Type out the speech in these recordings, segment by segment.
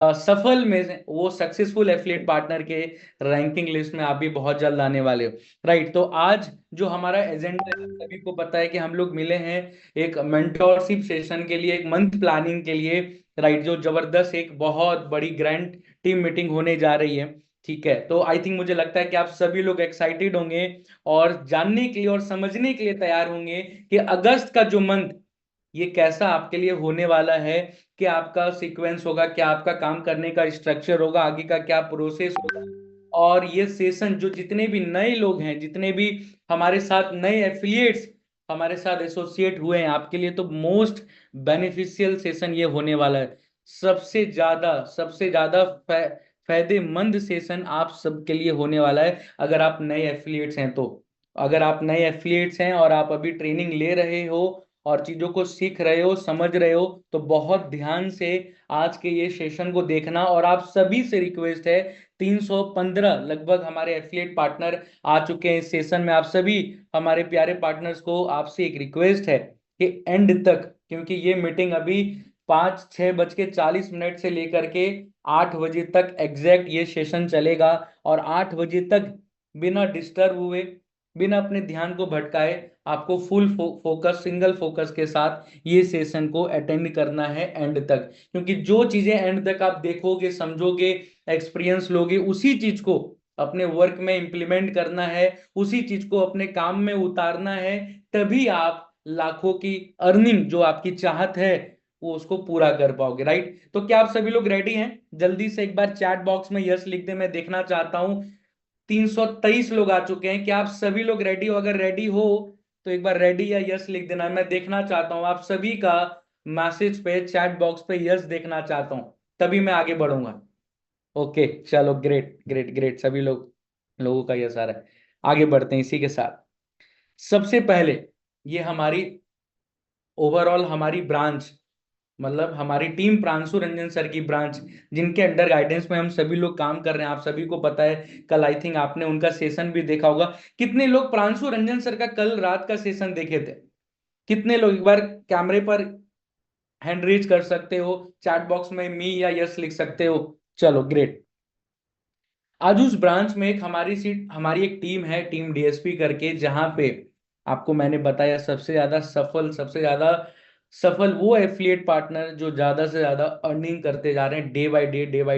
सफल में वो सक्सेसफुल एफिलिएट पार्टनर के रैंकिंग लिस्ट में आप भी बहुत जल्द आने वाले हो। राइट, तो आज जो हमारा एजेंडा है, सभी को पता है कि हम लोग मिले हैं एक मेंटोरशिप सेशन के लिए, एक मंथ प्लानिंग के लिए। राइट, जो जबरदस्त एक बहुत बड़ी ग्रैंड टीम मीटिंग होने जा रही है। ठीक है, तो आई थिंक मुझे लगता है कि आप सभी लोग एक्साइटेड होंगे और जानने के लिए और समझने के लिए तैयार होंगे कि अगस्त का जो मंथ ये कैसा आपके लिए होने वाला है। क्या आपका सीक्वेंस होगा, क्या आपका काम करने का स्ट्रक्चर होगा, आगे का क्या प्रोसेस होगा। और ये सेशन जो जितने भी नए लोग हैं, जितने भी हमारे साथ नए एफिलिएट्स हमारे साथ एसोसिएट हुए हैं, आपके लिए तो मोस्ट बेनिफिशियल सेशन ये होने वाला है। सबसे ज्यादा फायदेमंद सेशन आप सबके लिए होने वाला है अगर आप नए एफिलिएट्स हैं तो। अगर आप नए एफिलिएट्स हैं और आप अभी ट्रेनिंग ले रहे हो और चीजों को सीख रहे हो, समझ रहे हो, तो बहुत ध्यान से आज के ये सेशन को देखना। और आप सभी से रिक्वेस्ट है, 315 लगभग हमारे एफिलिएट पार्टनर आ चुके हैं इस सेशन में। आप सभी हमारे प्यारे पार्टनर्स को आपसे एक रिक्वेस्ट है कि एंड तक, क्योंकि ये मीटिंग अभी 5-6 बज के 40 मिनट से लेकर के 8 बजे तक एग्जैक्ट ये सेशन चलेगा। और 8 बजे तक बिना डिस्टर्ब हुए, बिना अपने ध्यान को भटकाए, आपको फुल फोकस, सिंगल फोकस के साथ ये सेशन को अटेंड करना है एंड तक। क्योंकि जो चीजें एंड तक आप देखोगे, समझोगे, एक्सपीरियंस लोगे, उसी चीज को अपने वर्क में इंप्लीमेंट करना है, उसी चीज को अपने काम में उतारना है। तभी आप लाखों की अर्निंग जो आपकी चाहत है वो उसको पूरा कर पाओगे। राइट, तो क्या आप सभी लोग रेडी हैं? जल्दी से एक बार चैट बॉक्स में यस लिख दे, मैं देखना चाहता हूं। 323 लोग आ चुके हैं। क्या आप सभी लोग रेडी हो? अगर रेडी हो तो एक बार रेडी या यस लिख देना, मैं देखना चाहता हूं आप सभी का मैसेज पे, चैट बॉक्स पे यस देखना चाहता हूं, तभी मैं आगे बढ़ूंगा। ओके, चलो, ग्रेट ग्रेट ग्रेट, सभी लोगों का यस आ रहा है। आगे बढ़ते हैं इसी के साथ। सबसे पहले ये हमारी ओवरऑल हमारी ब्रांच, मतलब हमारी टीम प्रांशु रंजन सर की ब्रांच, जिनके अंडर गाइडेंस में हम सभी लोग काम कर रहे हैं। आप सभी को पता है, कल आई थिंक आपने उनका सेशन भी देखा होगा। कितने लोग प्रांशु रंजन सर का कल रात का सेशन देखे थे? कितने लोग? एक बार कैमरे पर हैंड रेज कर सकते हो, चैट बॉक्स में मी या यस लिख सकते हो। चलो, ग्रेट। आज उस ब्रांच में एक हमारी एक टीम है, टीम डीएसपी करके, जहां पे आपको मैंने बताया सबसे ज्यादा सफल वो एफिलिएट पार्टनर जो ज्यादा से ज्यादा अर्निंग करते जा रहे हैं, डे बाय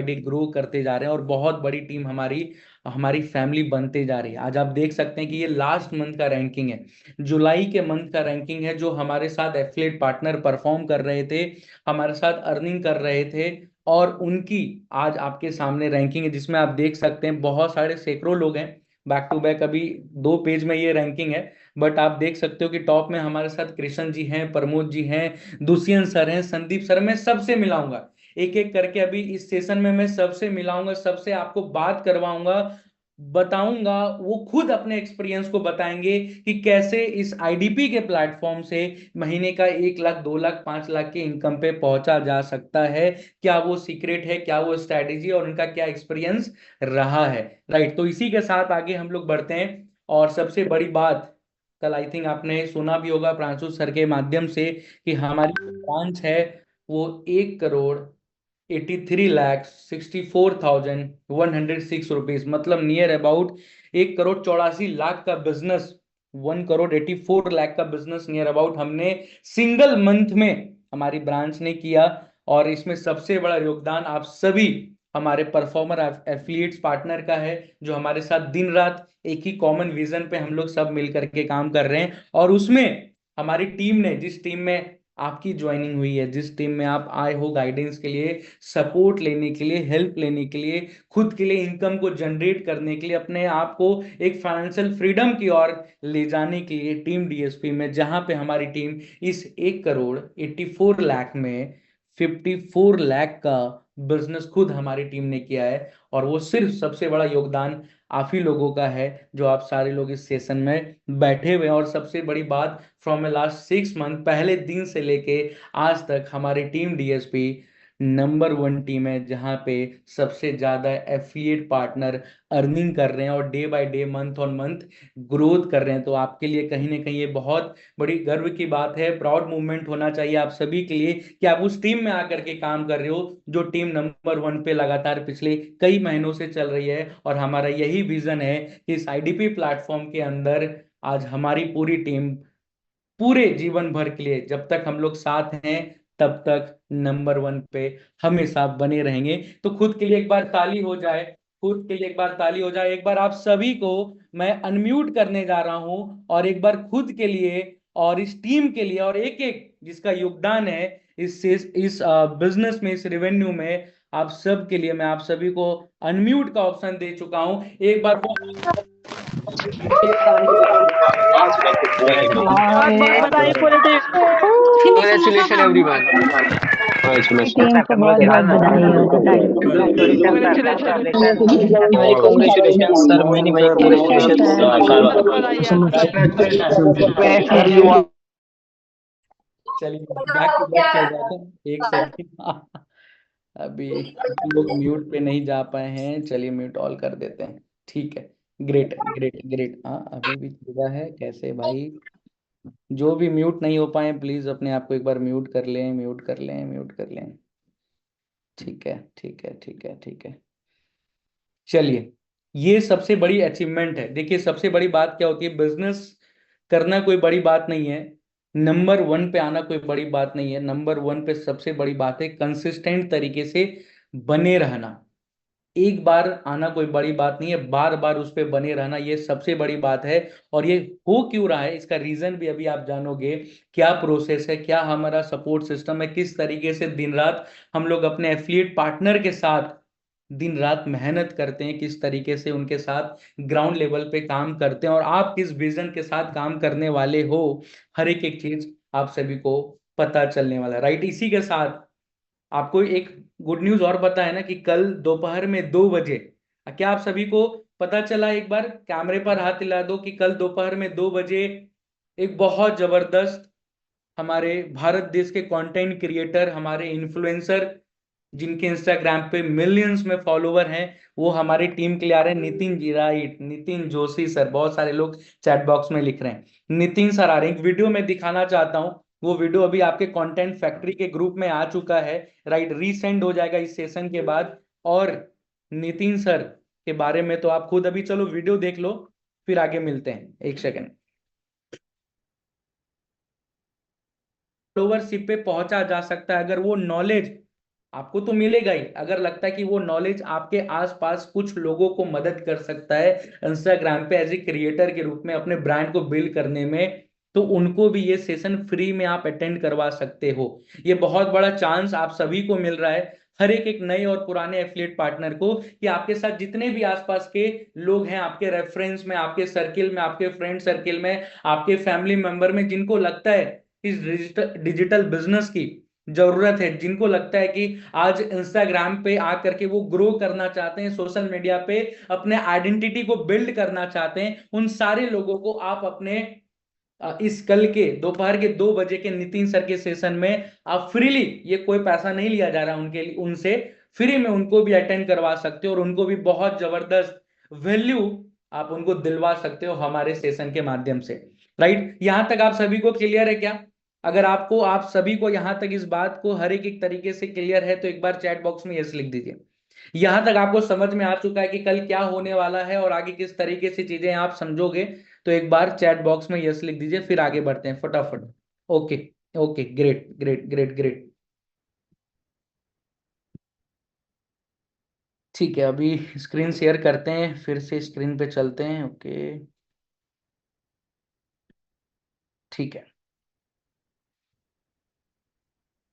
डे ग्रो करते जा रहे हैं, और बहुत बड़ी टीम हमारी हमारी फैमिली बनते जा रही है। आज आप देख सकते हैं कि ये लास्ट मंथ का रैंकिंग है, जुलाई के मंथ का रैंकिंग है, जो हमारे साथ एफिलिएट पार्टनर परफॉर्म कर रहे थे, हमारे साथ अर्निंग कर रहे थे। और उनकी आज आपके सामने रैंकिंग है, जिसमें आप देख सकते हैं बहुत सारे सैकड़ों लोग हैं। बैक टू बैक अभी 2 पेज में ये रैंकिंग है। बट आप देख सकते हो कि टॉप में हमारे साथ कृष्ण जी हैं, प्रमोद जी हैं, दुष्यंत सर हैं, संदीप सर। मैं सबसे मिलाऊंगा एक एक करके, अभी इस सेशन में मैं सबसे मिलाऊंगा, सबसे आपको बात करवाऊंगा, बताऊंगा। वो खुद अपने एक्सपीरियंस को बताएंगे कि कैसे इस आईडीपी के प्लेटफॉर्म से महीने का 1 लाख, 2 लाख, 5 लाख के इनकम पे पहुंचा जा सकता है। क्या वो सीक्रेट है, क्या वो स्ट्रैटेजी, और उनका क्या एक्सपीरियंस रहा है। राइट, तो इसी के साथ आगे हम लोग बढ़ते हैं। और सबसे बड़ी बात, कल आई थिंक आपने सुना भी होगा प्रांशु सर के माध्यम से कि हमारी ब्रांच है वो 1,83,64,106 रुपीज, मतलब नियर अबाउट 1,84,00,000 का बिजनेस, 1,84,00,000 का बिजनेस नियर अबाउट हमने सिंगल मंथ में हमारी ब्रांच ने किया। और इसमें सबसे बड़ा योगदान आप सभी हमारे परफॉर्मर एफिलिएट्स पार्टनर का है, जो हमारे साथ दिन रात एक ही कॉमन विजन पे हम लोग सब मिल करके काम कर रहे हैं। और उसमें हमारी टीम ने, जिस टीम में आपकी ज्वाइनिंग हुई है, जिस टीम में आप आए हो गाइडेंस के लिए, सपोर्ट लेने के लिए, हेल्प लेने के लिए, खुद के लिए इनकम को जनरेट करने के लिए, अपने आप को एक फाइनेंशियल फ्रीडम की ओर ले जाने के लिए, टीम डीएसपी में, जहां पे हमारी टीम इस 1,84,00,000 में 54 लाख का बिजनेस खुद हमारी टीम ने किया है। और वो सिर्फ सबसे बड़ा योगदान आप ही लोगों का है, जो आप सारे लोग इस सेशन में बैठे हुए हैं। और सबसे बड़ी बात, फ्रॉम ए लास्ट 6 मंथ, पहले दिन से लेके आज तक हमारी टीम डीएसपी नंबर 1 टीम है जहां पे सबसे ज्यादा एफिलिएट पार्टनर अर्निंग कर रहे हैं और day by day month on month growth कर रहे हैं। तो आपके लिए कहीं ना कहीं ये बहुत बड़ी गर्व की बात है, प्राउड मूवमेंट होना चाहिए आप सभी के लिए कि आप उस टीम में आकर के काम कर रहे हो जो टीम नंबर 1 पे लगातार पिछले कई महीनों से चल रही है। और हमारा यही विजन है कि इस आईडीपी प्लेटफॉर्म के अंदर आज हमारी पूरी टीम पूरे जीवन भर के लिए, जब तक हम लोग साथ हैं तब तक नंबर 1 पे हमेशा बने रहेंगे। तो खुद के लिए एक बार ताली हो जाए, खुद के लिए एक बार ताली हो जाए। एक बार आप सभी को मैं अनम्यूट करने जा रहा हूं और एक बार खुद के लिए और इस टीम के लिए और एक एक जिसका योगदान है इस बिजनेस में, इस रेवेन्यू में, आप सब के लिए मैं आप सभी को अनम्यूट का ऑप्शन दे चुका हूं। एक बार Congratulations everyone. टीम को बहुत बहुत बधाई हो। Congratulations sir. Many congratulations. चलिए बैक टू बैक चल जाते हैं, एक सेकंड। अभी लोग म्यूट पे नहीं जा पाए हैं, चलिए म्यूट ऑल कर देते हैं। ठीक है, ग्रेट ग्रेट ग्रेट। हाँ अभी भी चल है कैसे भाई? जो भी म्यूट नहीं हो पाए प्लीज अपने आप को एक बार म्यूट कर लें, म्यूट कर लें, म्यूट कर लें। ठीक है ठीक है ठीक है ठीक है। चलिए, ये सबसे बड़ी अचीवमेंट है। देखिए सबसे बड़ी बात क्या होती है, बिजनेस करना कोई बड़ी बात नहीं है, नंबर 1 पे आना कोई बड़ी बात नहीं है। नंबर 1 पे सबसे बड़ी बात है कंसिस्टेंट तरीके से बने रहना। एक बार आना कोई बड़ी बात नहीं है, बार बार उस पर बने रहना ये सबसे बड़ी बात है। और ये हो क्यों रहा है इसका रीजन भी अभी आप जानोगे। क्या प्रोसेस है, क्या हमारा सपोर्ट सिस्टम है, किस तरीके से दिन रात हम लोग अपने एफिलिएट पार्टनर के साथ दिन रात मेहनत करते हैं, किस तरीके से उनके साथ ग्राउंड लेवल पे काम करते हैं और आप किस विजन के साथ काम करने वाले हो, हर एक एक चीज आप सभी को पता चलने वाला है। राइट, इसी के साथ आपको एक गुड न्यूज और पता है ना कि कल दोपहर में 2 बजे, क्या आप सभी को पता चला? एक बार कैमरे पर हाथ हिला दो कि कल दोपहर में 2 बजे एक बहुत जबरदस्त हमारे भारत देश के कंटेंट क्रिएटर, हमारे इन्फ्लुएंसर जिनके इंस्टाग्राम पे मिलियंस में फॉलोवर हैं, वो हमारी टीम के लिए आ रहे हैं। नितिन जी, राइट, नितिन जोशी सर, बहुत सारे लोग चैट बॉक्स में लिख रहे हैं नितिन सर आ रहे हैं। एक वीडियो में दिखाना चाहता हूँ, वो वीडियो अभी आपके कंटेंट फैक्ट्री के ग्रुप में आ चुका है। राइट, रीसेंड हो जाएगा इस सेशन के बाद। और नितिन सर के बारे में तो आप खुद अभी चलो वीडियो देख लो, फिर आगे मिलते हैं। एक सेकेंड। फॉलोवरशिप पे पहुंचा जा सकता है अगर वो नॉलेज आपको तो मिलेगा ही, अगर लगता है कि वो नॉलेज आपके आसपास कुछ लोगों को मदद कर सकता है इंस्टाग्राम पे एज ए क्रिएटर के रूप में अपने ब्रांड को बिल्ड करने में, तो उनको भी ये सेशन फ्री में आप अटेंड करवा सकते हो। ये बहुत बड़ा चांस आप सभी को मिल रहा है, हर एक एक नए और पुराने एफिलिएट पार्टनर को, कि आपके साथ जितने भी आसपास के लोग हैं, आपके रेफरेंस में, आपके सर्किल में, आपके फ्रेंड सर्किल में, आपके फैमिली मेंबर में, जिनको लगता है इस डिजिटल बिजनेस की जरूरत है, जिनको लगता है कि आज इंस्टाग्राम पे आकर के वो ग्रो करना चाहते हैं, सोशल मीडिया पे अपने आइडेंटिटी को बिल्ड करना चाहते हैं, उन सारे लोगों को आप अपने इस कल के दोपहर के 2 बजे के नितिन सर के सेशन में आप फ्रीली, ये कोई पैसा नहीं लिया जा रहा उनके लिए, उनसे फ्री में उनको भी अटेंड करवा सकते हो और उनको भी बहुत जबरदस्त वैल्यू आप उनको दिलवा सकते हो हमारे सेशन के माध्यम से। राइट, यहां तक आप सभी को क्लियर है क्या? अगर आपको, आप सभी को यहां तक इस बात को हर एक एक तरीके से क्लियर है तो एक बार चैट बॉक्स में यस लिख दीजिए। यहां तक आपको समझ में आ चुका है कि कल क्या होने वाला है और आगे किस तरीके से चीजें आप समझोगे, तो एक बार चैट बॉक्स में यस लिख दीजिए, फिर आगे बढ़ते हैं फटाफट। Okay okay, great great great great. ठीक है, अभी स्क्रीन शेयर करते हैं, फिर से स्क्रीन पे चलते हैं। ओके ठीक है,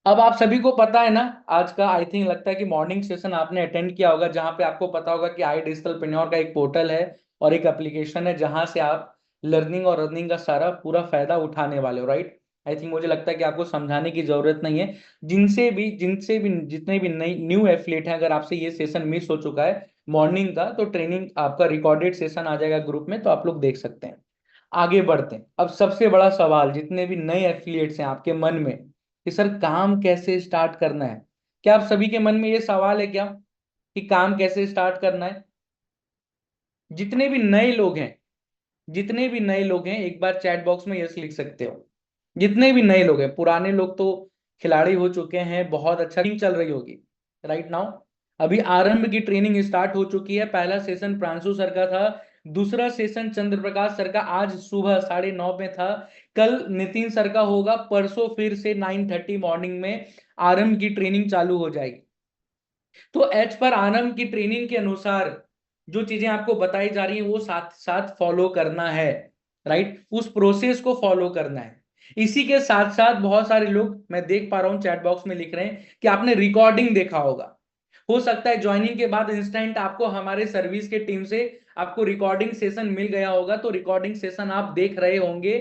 अब आप सभी को पता है ना, आज का आई थिंक लगता है कि मॉर्निंग सेशन आपने अटेंड किया होगा, जहां पे आपको पता होगा कि आई डिजिटलप्रेन्योर का एक पोर्टल है और एक एप्लीकेशन है जहां से आप लर्निंग और अर्निंग का सारा पूरा फायदा उठाने वाले हो। राइट, आई थिंक मुझे लगता है कि आपको समझाने की जरूरत नहीं है। जिनसे भी जितने भी नई न्यू एफिलिएट हैं, अगर आपसे ये सेशन मिस हो चुका है मॉर्निंग का, तो ट्रेनिंग आपका रिकॉर्डेड सेशन आ जाएगा ग्रुप में, तो आप लोग देख सकते हैं। आगे बढ़ते हैं। अब सबसे बड़ा सवाल जितने भी नए एफिलिएट्स हैं आपके मन में कि सर काम कैसे स्टार्ट करना है, क्या आप सभी के मन में ये सवाल है क्या कि काम कैसे स्टार्ट करना है? जितने भी नए लोग हैं, जितने भी नए लोग हैं, एक बार चैट बॉक्स में यस लिख सकते हो। जितने भी नए लोग हैं, पुराने लोग तो खिलाड़ी हो चुके हैं, बहुत अच्छा टीम चल रही होगी राइट नाउ। अभी आरंभ की ट्रेनिंग स्टार्ट हो चुकी है। पहला सेशन प्रांशु सर का था, दूसरा सेशन चंद्र प्रकाश सर का आज सुबह 9:30 में था, कल नितिन सर का होगा, परसों फिर से 9:30 मॉर्निंग में आरंभ की ट्रेनिंग चालू हो जाएगी। तो एच पर आरंभ की ट्रेनिंग के अनुसार जो चीजें आपको बताई जा रही है वो साथ साथ फॉलो करना है राइट, उस प्रोसेस को फॉलो करना है। इसी के साथ साथ बहुत सारे लोग मैं देख पा रहा हूं चैट बॉक्स में लिख रहे हैं कि आपने रिकॉर्डिंग देखा होगा। हो सकता है ज्वाइनिंग के बाद इंस्टेंट आपको हमारे सर्विस के टीम से आपको रिकॉर्डिंग सेशन मिल गया होगा, तो रिकॉर्डिंग सेशन आप देख रहे होंगे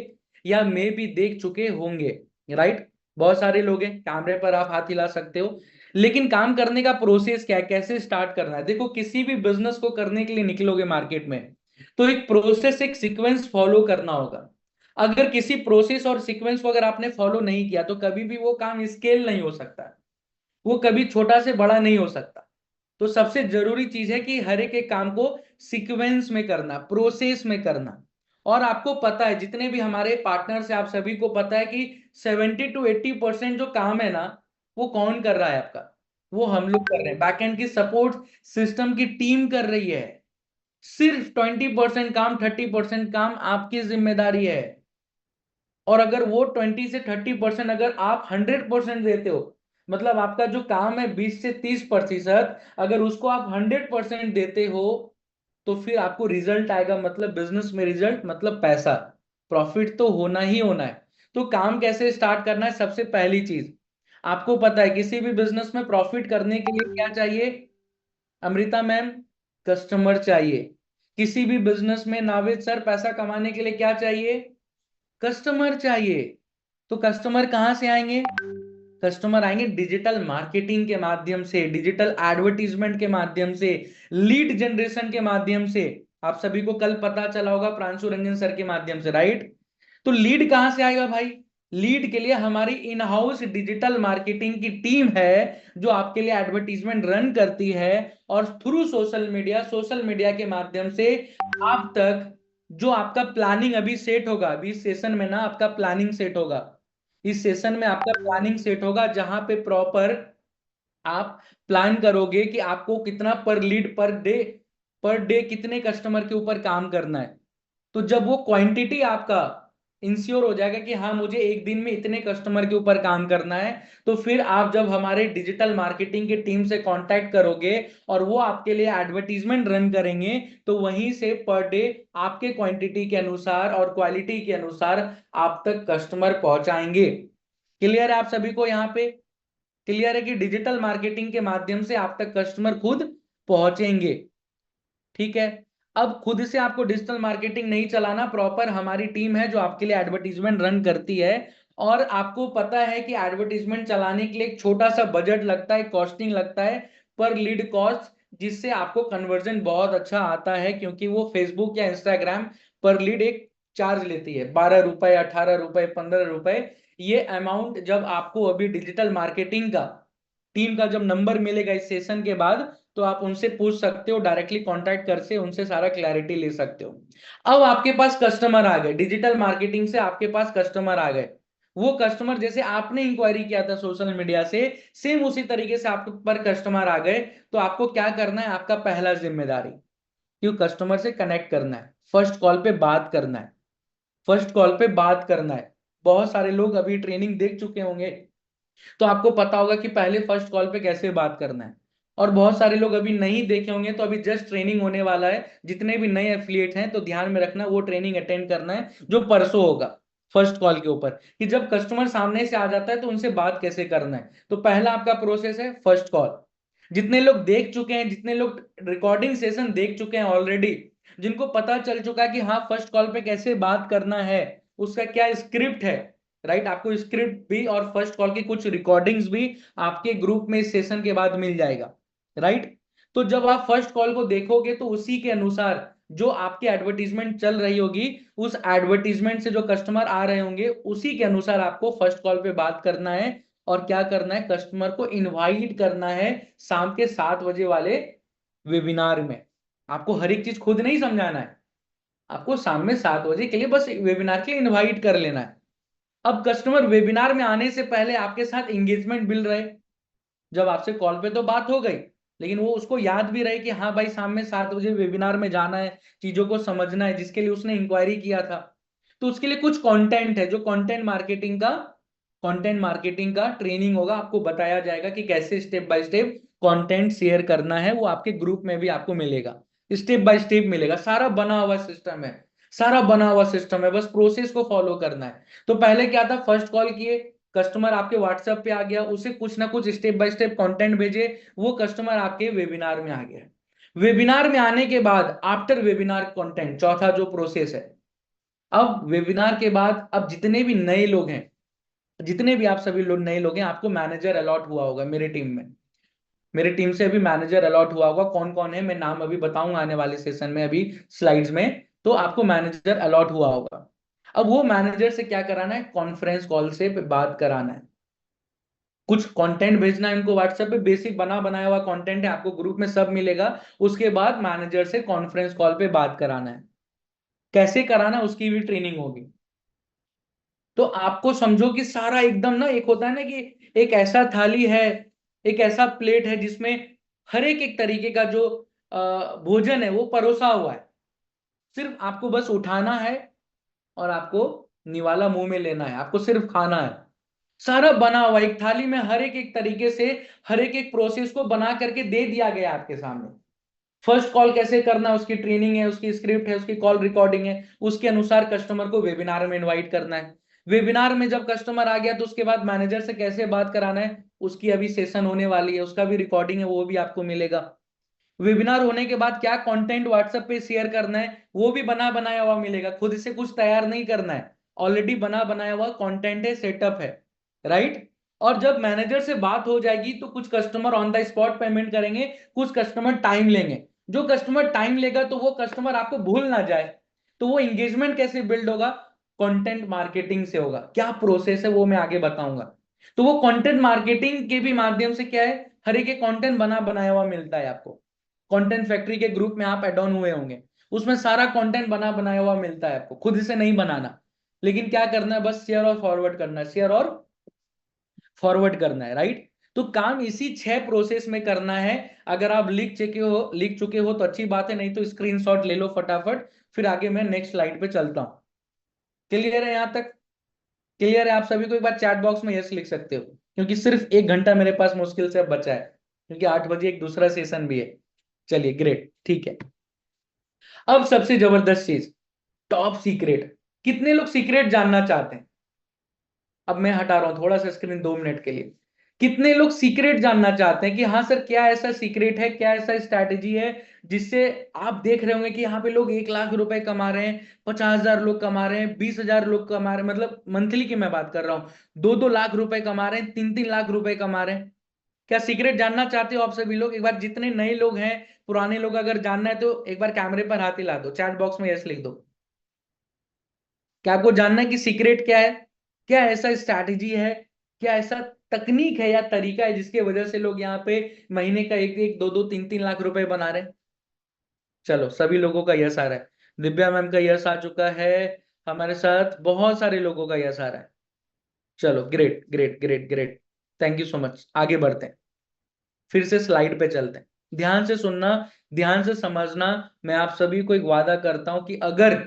या मे भी देख चुके होंगे राइट। बहुत सारे लोग हैं, कैमरे पर आप हाथ हिला सकते हो। लेकिन काम करने का प्रोसेस क्या है, कैसे स्टार्ट करना है? देखो, किसी भी बिजनेस को करने के लिए निकलोगे मार्केट में तो एक प्रोसेस, एक सीक्वेंस फॉलो करना होगा। अगर किसी प्रोसेस और सीक्वेंस को अगर आपने फॉलो नहीं किया तो कभी भी वो काम स्केल नहीं हो सकता, वो कभी छोटा से बड़ा नहीं हो सकता। तो सबसे जरूरी चीज है कि हर एक काम को सीक्वेंस में करना, प्रोसेस में करना। और आपको पता है, जितने भी हमारे पार्टनर्स हैं, आप सभी को पता है कि 70 to 80% जो काम है ना, वो कौन कर रहा है आपका? वो हम लोग कर रहे हैं। बैकएंड की सपोर्ट सिस्टम की टीम कर रही है। सिर्फ 20% काम, 30% काम आपकी जिम्मेदारी है। और अगर वो 20 से 30% अगर आप 100% देते हो, मतलब आपका जो काम है 20 से 30%, अगर उसको आप 100% देते हो तो फिर आपको रिजल्ट आएगा। मतलब बिजनेस में रिजल्ट मतलब पैसा, प्रॉफिट तो होना ही होना है। तो काम कैसे स्टार्ट करना है? सबसे पहली चीज, आपको पता है किसी भी बिजनेस में प्रॉफिट करने के लिए क्या चाहिए अमृता मैम? कस्टमर चाहिए। किसी भी बिजनेस में नाविद सर पैसा कमाने के लिए क्या चाहिए? कस्टमर चाहिए। तो कस्टमर कहां से आएंगे? कस्टमर आएंगे डिजिटल मार्केटिंग के माध्यम से, डिजिटल एडवर्टीजमेंट के माध्यम से, लीड जनरेशन के माध्यम से। आप सभी को कल पता चला होगा प्रांशु रंजन सर के माध्यम से राइट। तो लीड कहां से आएगा भाई? लीड के लिए हमारी इन हाउस डिजिटल मार्केटिंग की टीम है जो आपके लिए एडवर्टीजमेंट रन करती है। और थ्रू सोशल मीडिया के माध्यम से आप तक जो आपका प्लानिंग अभी सेट होगा, अभी इस सेशन में ना आपका प्लानिंग सेट होगा। इस सेशन में आपका प्लानिंग सेट होगा जहां पे प्रॉपर आप प्लान करोगे कि आपको कितना पर लीड पर डे कितने कस्टमर के ऊपर काम करना है। तो जब वो क्वांटिटी आपका इंश्योर हो जाएगा कि हाँ मुझे एक दिन में इतने कस्टमर के ऊपर काम करना है, तो फिर आप जब हमारे डिजिटल मार्केटिंग की टीम से कांटेक्ट करोगे और वो आपके लिए एडवर्टीजमेंट रन करेंगे, तो वहीं से पर डे आपके क्वांटिटी के अनुसार और क्वालिटी के अनुसार आप तक कस्टमर पहुंचाएंगे। क्लियर है आप सभी को? यहाँ पे क्लियर है कि डिजिटल मार्केटिंग के माध्यम से आप तक कस्टमर खुद पहुंचेंगे। ठीक है। अब खुद से आपको डिजिटल मार्केटिंग नहीं चलाना, प्रॉपर हमारी टीम है जो आपके लिए एडवर्टीजमेंट रन करती है। और आपको पता है कि एडवर्टीजमेंट चलाने के लिए एक छोटा सा बजट लगता है, कॉस्टिंग लगता है, पर लीड कॉस्ट, जिससे आपको कन्वर्जन बहुत अच्छा आता है, क्योंकि वो फेसबुक या इंस्टाग्राम पर लीड एक चार्ज लेती है, 12 रुपए, 18 रुपए, 15 रुपए। ये अमाउंट जब आपको अभी डिजिटल मार्केटिंग का टीम का जब नंबर मिलेगा इस सेशन के बाद, तो आप उनसे पूछ सकते हो, डायरेक्टली कांटेक्ट करके उनसे सारा क्लैरिटी ले सकते हो। अब आपके पास कस्टमर आ गए, डिजिटल मार्केटिंग से आपके पास कस्टमर आ गए। वो कस्टमर जैसे आपने इंक्वायरी किया था सोशल मीडिया से, सेम उसी तरीके से आपके पर कस्टमर आ गए। तो आपको क्या करना है? आपका पहला जिम्मेदारी, क्यों कस्टमर से कनेक्ट करना है, फर्स्ट कॉल पे बात करना है। फर्स्ट कॉल पे बात करना है। बहुत सारे लोग अभी ट्रेनिंग देख चुके होंगे, तो आपको पता होगा कि पहले फर्स्ट कॉल पे कैसे बात करना है। और बहुत सारे लोग अभी नहीं देखे होंगे, तो अभी जस्ट ट्रेनिंग होने वाला है। जितने भी नए एफिलिएट हैं तो ध्यान में रखना, वो ट्रेनिंग अटेंड करना है जो परसों होगा फर्स्ट कॉल के ऊपर, कि जब कस्टमर सामने से आ जाता है तो उनसे बात कैसे करना है। तो पहला आपका प्रोसेस है फर्स्ट कॉल। जितने लोग देख चुके हैं, जितने लोग रिकॉर्डिंग सेशन देख चुके हैं ऑलरेडी, जिनको पता चल चुका है कि हाँ फर्स्ट कॉल पे कैसे बात करना है, उसका क्या स्क्रिप्ट है राइट, आपको स्क्रिप्ट भी और फर्स्ट कॉल की कुछ रिकॉर्डिंग्स भी आपके ग्रुप में इस सेशन के बाद मिल जाएगा राइट। तो जब आप फर्स्ट कॉल को देखोगे तो उसी के अनुसार जो आपकी एडवर्टीजमेंट चल रही होगी, उस एडवर्टीजमेंट से जो कस्टमर आ रहे होंगे, उसी के अनुसार आपको फर्स्ट कॉल पे बात करना है। और क्या करना है, कस्टमर को इनवाइट करना है शाम के 7 बजे वाले वेबिनार में। आपको हर एक चीज खुद नहीं समझाना है, आपको शाम में 7 बजे के लिए बस वेबिनार के लिए इनवाइट कर लेना है। अब कस्टमर वेबिनार में आने से पहले आपके साथ एंगेजमेंट बिल्ड रहे, जब आपसे कॉल पे तो बात हो गई, लेकिन वो उसको याद भी रहे कि हाँ भाई शाम में 7 बजे वेबिनार में जाना है, चीजों को समझना है जिसके लिए उसने इंक्वायरी किया था। तो उसके लिए कुछ कंटेंट है, जो कंटेंट मार्केटिंग का ट्रेनिंग होगा, आपको बताया जाएगा कि कैसे step by step content share करना है। वो आपके ग्रुप में भी आपको मिलेगा, स्टेप बाय स्टेप मिलेगा, सारा बना हुआ सिस्टम है, सारा बना हुआ सिस्टम है, बस प्रोसेस को फॉलो करना है। तो पहले क्या था, फर्स्ट कॉल किए, कस्टमर आपके व्हाट्सएप पे आ गया, उसे कुछ ना कुछ स्टेप बाय स्टेप कंटेंट भेजे, वो कस्टमर आपके वेबिनार में आ गया। वेबिनार में आने के बाद आफ्टर वेबिनार कंटेंट, चौथा जो प्रोसेस है, अब वेबिनार के बाद अब जितने भी नए लोग हैं, जितने भी आप सभी लोग नए लोग हैं, आपको मैनेजर अलॉट हुआ होगा मेरे टीम में, मेरे टीम से अभी मैनेजर अलॉट हुआ होगा। कौन कौन है मैं नाम अभी बताऊंगा आने वाले सेशन में, अभी स्लाइड्स में। तो आपको मैनेजर अलॉट हुआ होगा। अब वो मैनेजर से क्या कराना है, कॉन्फ्रेंस कॉल से बात कराना है, कुछ कंटेंट भेजना है उनको व्हाट्सएप पे, बेसिक बना बनाया हुआ कंटेंट है, आपको ग्रुप में सब मिलेगा। उसके बाद मैनेजर से कॉन्फ्रेंस कॉल पे बात कराना है, कैसे कराना है उसकी भी ट्रेनिंग होगी। तो आपको समझो कि सारा एकदम ना, एक होता है ना कि एक ऐसा थाली है, एक ऐसा प्लेट है जिसमें हर एक तरीके का जो भोजन है वो परोसा हुआ है, सिर्फ आपको बस उठाना है और आपको निवाला मुंह में लेना है, आपको सिर्फ खाना है। सारा बना हुआ एक थाली में, हर एक तरीके से हर एक प्रोसेस को बना करके दे दिया गया आपके सामने। फर्स्ट कॉल कैसे करना है उसकी ट्रेनिंग है, उसकी स्क्रिप्ट है, उसकी कॉल रिकॉर्डिंग है, उसके अनुसार कस्टमर को वेबिनार में इनवाइट करना है। वेबिनार में जब कस्टमर आ गया तो उसके बाद मैनेजर से कैसे बात कराना है, उसकी अभी सेशन होने वाली है, उसका भी रिकॉर्डिंग है, वो भी आपको मिलेगा। वेबिनार होने के बाद क्या कंटेंट व्हाट्सएप पे शेयर करना है, वो भी बना बनाया हुआ मिलेगा, खुद से कुछ तैयार नहीं करना है, ऑलरेडी बना बनाया हुआ कंटेंट है, सेटअप है, राइट। और जब मैनेजर से बात हो जाएगी तो कुछ customer on the spot payment करेंगे, कुछ कस्टमर टाइम लेंगे। जो कस्टमर टाइम लेगा तो वो कस्टमर आपको भूल ना जाए, तो वो एंगेजमेंट कैसे बिल्ड होगा, कंटेंट मार्केटिंग से होगा। क्या प्रोसेस है वो मैं आगे बताऊंगा। तो वो कंटेंट मार्केटिंग के भी माध्यम से क्या है, हर एक कंटेंट बना बनाया हुआ मिलता है आपको। कंटेंट फैक्ट्री के ग्रुप में आप एड ऑन हुए होंगे, उसमें सारा कंटेंट बना बनाया हुआ मिलता है आपको, खुद से नहीं बनाना। लेकिन क्या करना है, बस शेयर और फॉरवर्ड करना है, शेयर और फॉरवर्ड करना है, राइट। तो काम इसी 6 प्रोसेस में करना है। अगर आप लिख चुके हो तो अच्छी बात है, नहीं तो स्क्रीनशॉट ले लो फटाफट, फिर आगे मैं नेक्स्ट स्लाइड पे चलता हूं। क्लियर है यहां तक? क्लियर है? आप सभी को एक बार चैट बॉक्स में यस लिख सकते हो, क्योंकि सिर्फ 1 घंटा मेरे पास मुश्किल से अब बचा है, क्योंकि 8 बजे एक दूसरा सेशन भी है। चलिए ग्रेट, ठीक है। अब सबसे जबरदस्त चीज, टॉप सीक्रेट। कितने लोग सीक्रेट जानना चाहते हैं? अब मैं हटा रहा हूं थोड़ा सा स्क्रीन 2 मिनट के लिए। कितने लोग सीक्रेट जानना चाहते हैं कि हाँ सर क्या ऐसा सीक्रेट है, क्या ऐसा स्ट्रैटेजी है जिससे आप देख रहे होंगे कि यहाँ पे लोग 1 लाख रुपए कमा रहे हैं, 50,000 लोग कमा रहे हैं, 20,000 लोग कमा रहे हैं, मतलब मंथली की मैं बात कर रहा हूँ, 2-2 लाख रुपए कमा रहे हैं, 3-3 लाख रुपए कमा रहे हैं। क्या सीक्रेट जानना चाहते हो आप सभी लोग? एक बार जितने नए लोग हैं, पुराने लोग, अगर जानना है तो एक बार कैमरे पर हाथ हिला दो, चैट बॉक्स में यस लिख दो। क्या आपको जानना है कि सीक्रेट क्या है? क्या ऐसा स्ट्रैटेजी है, क्या ऐसा तकनीक है या तरीका है जिसके वजह से लोग यहाँ पे महीने का 1-1, 2-2, 3-3 लाख रुपए बना रहे हैं? चलो सभी लोगों का यस आ रहा है, दिव्या मैम का यस आ चुका है, हमारे साथ बहुत सारे लोगों का यस आ रहा है। चलो great great great great, thank you so much. आगे बढ़ते हैं, फिर से स्लाइड पे चलते हैं। ध्यान से सुनना, ध्यान से समझना। मैं आप सभी को एक वादा करता हूं कि अगर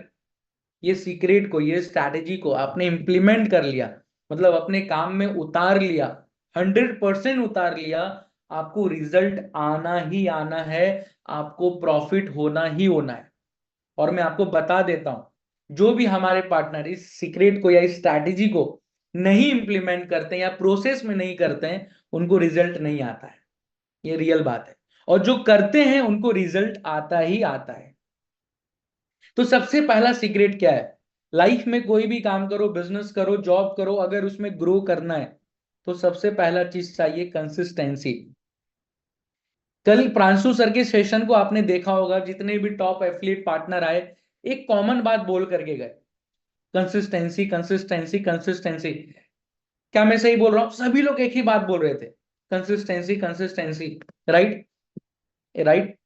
ये सीक्रेट को, ये स्ट्रैटेजी को आपने इंप्लीमेंट कर लिया, मतलब अपने काम में उतार लिया, 100% उतार लिया, आपको रिजल्ट आना ही आना है, आपको प्रॉफिट होना ही होना है। और मैं आपको बता देता हूं, जो भी हमारे पार्टनर इस सीक्रेट को या इस स्ट्रैटेजी को नहीं इंप्लीमेंट करते हैं या प्रोसेस में नहीं करते हैं, उनको रिजल्ट नहीं आता है, ये रियल बात है। और जो करते हैं उनको रिजल्ट आता ही आता है। तो सबसे पहला सीक्रेट क्या है, लाइफ में कोई भी काम करो, बिजनेस करो, जॉब करो, अगर उसमें ग्रो करना है तो सबसे पहला चीज चाहिए कंसिस्टेंसी। कल प्रांशु सर के सेशन को आपने देखा होगा, जितने भी टॉप एथलीट पार्टनर आए, एक कॉमन बात बोल करके गए, कंसिस्टेंसी कंसिस्टेंसी कंसिस्टेंसी। क्या मैं सही बोल रहा हूं? सभी लोग एक ही बात बोल रहे थे, कंसिस्टेंसी कंसिस्टेंसी। Right, right.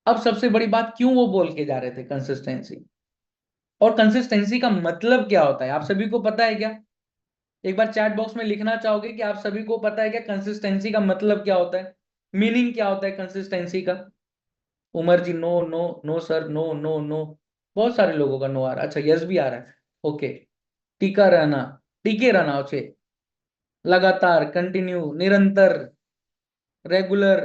अब सबसे बड़ी बात, क्यों वो बोल के जा रहे थे कंसिस्टेंसी, और कंसिस्टेंसी का मतलब क्या होता है, आप सभी को पता है क्या? एक बार चैट बॉक्स में लिखना चाहोगे कि आप सभी को पता है क्या कंसिस्टेंसी का मतलब क्या होता है, मीनिंग क्या होता है कंसिस्टेंसी का? Umar ji, no no no sir, no no no. बहुत सारे लोगों का नो आ रहा है। अच्छा, यस भी आ रहा है। ओके। टिका रहना, टिके रहना उसे, लगातार, कंटिन्यू, निरंतर, रेगुलर।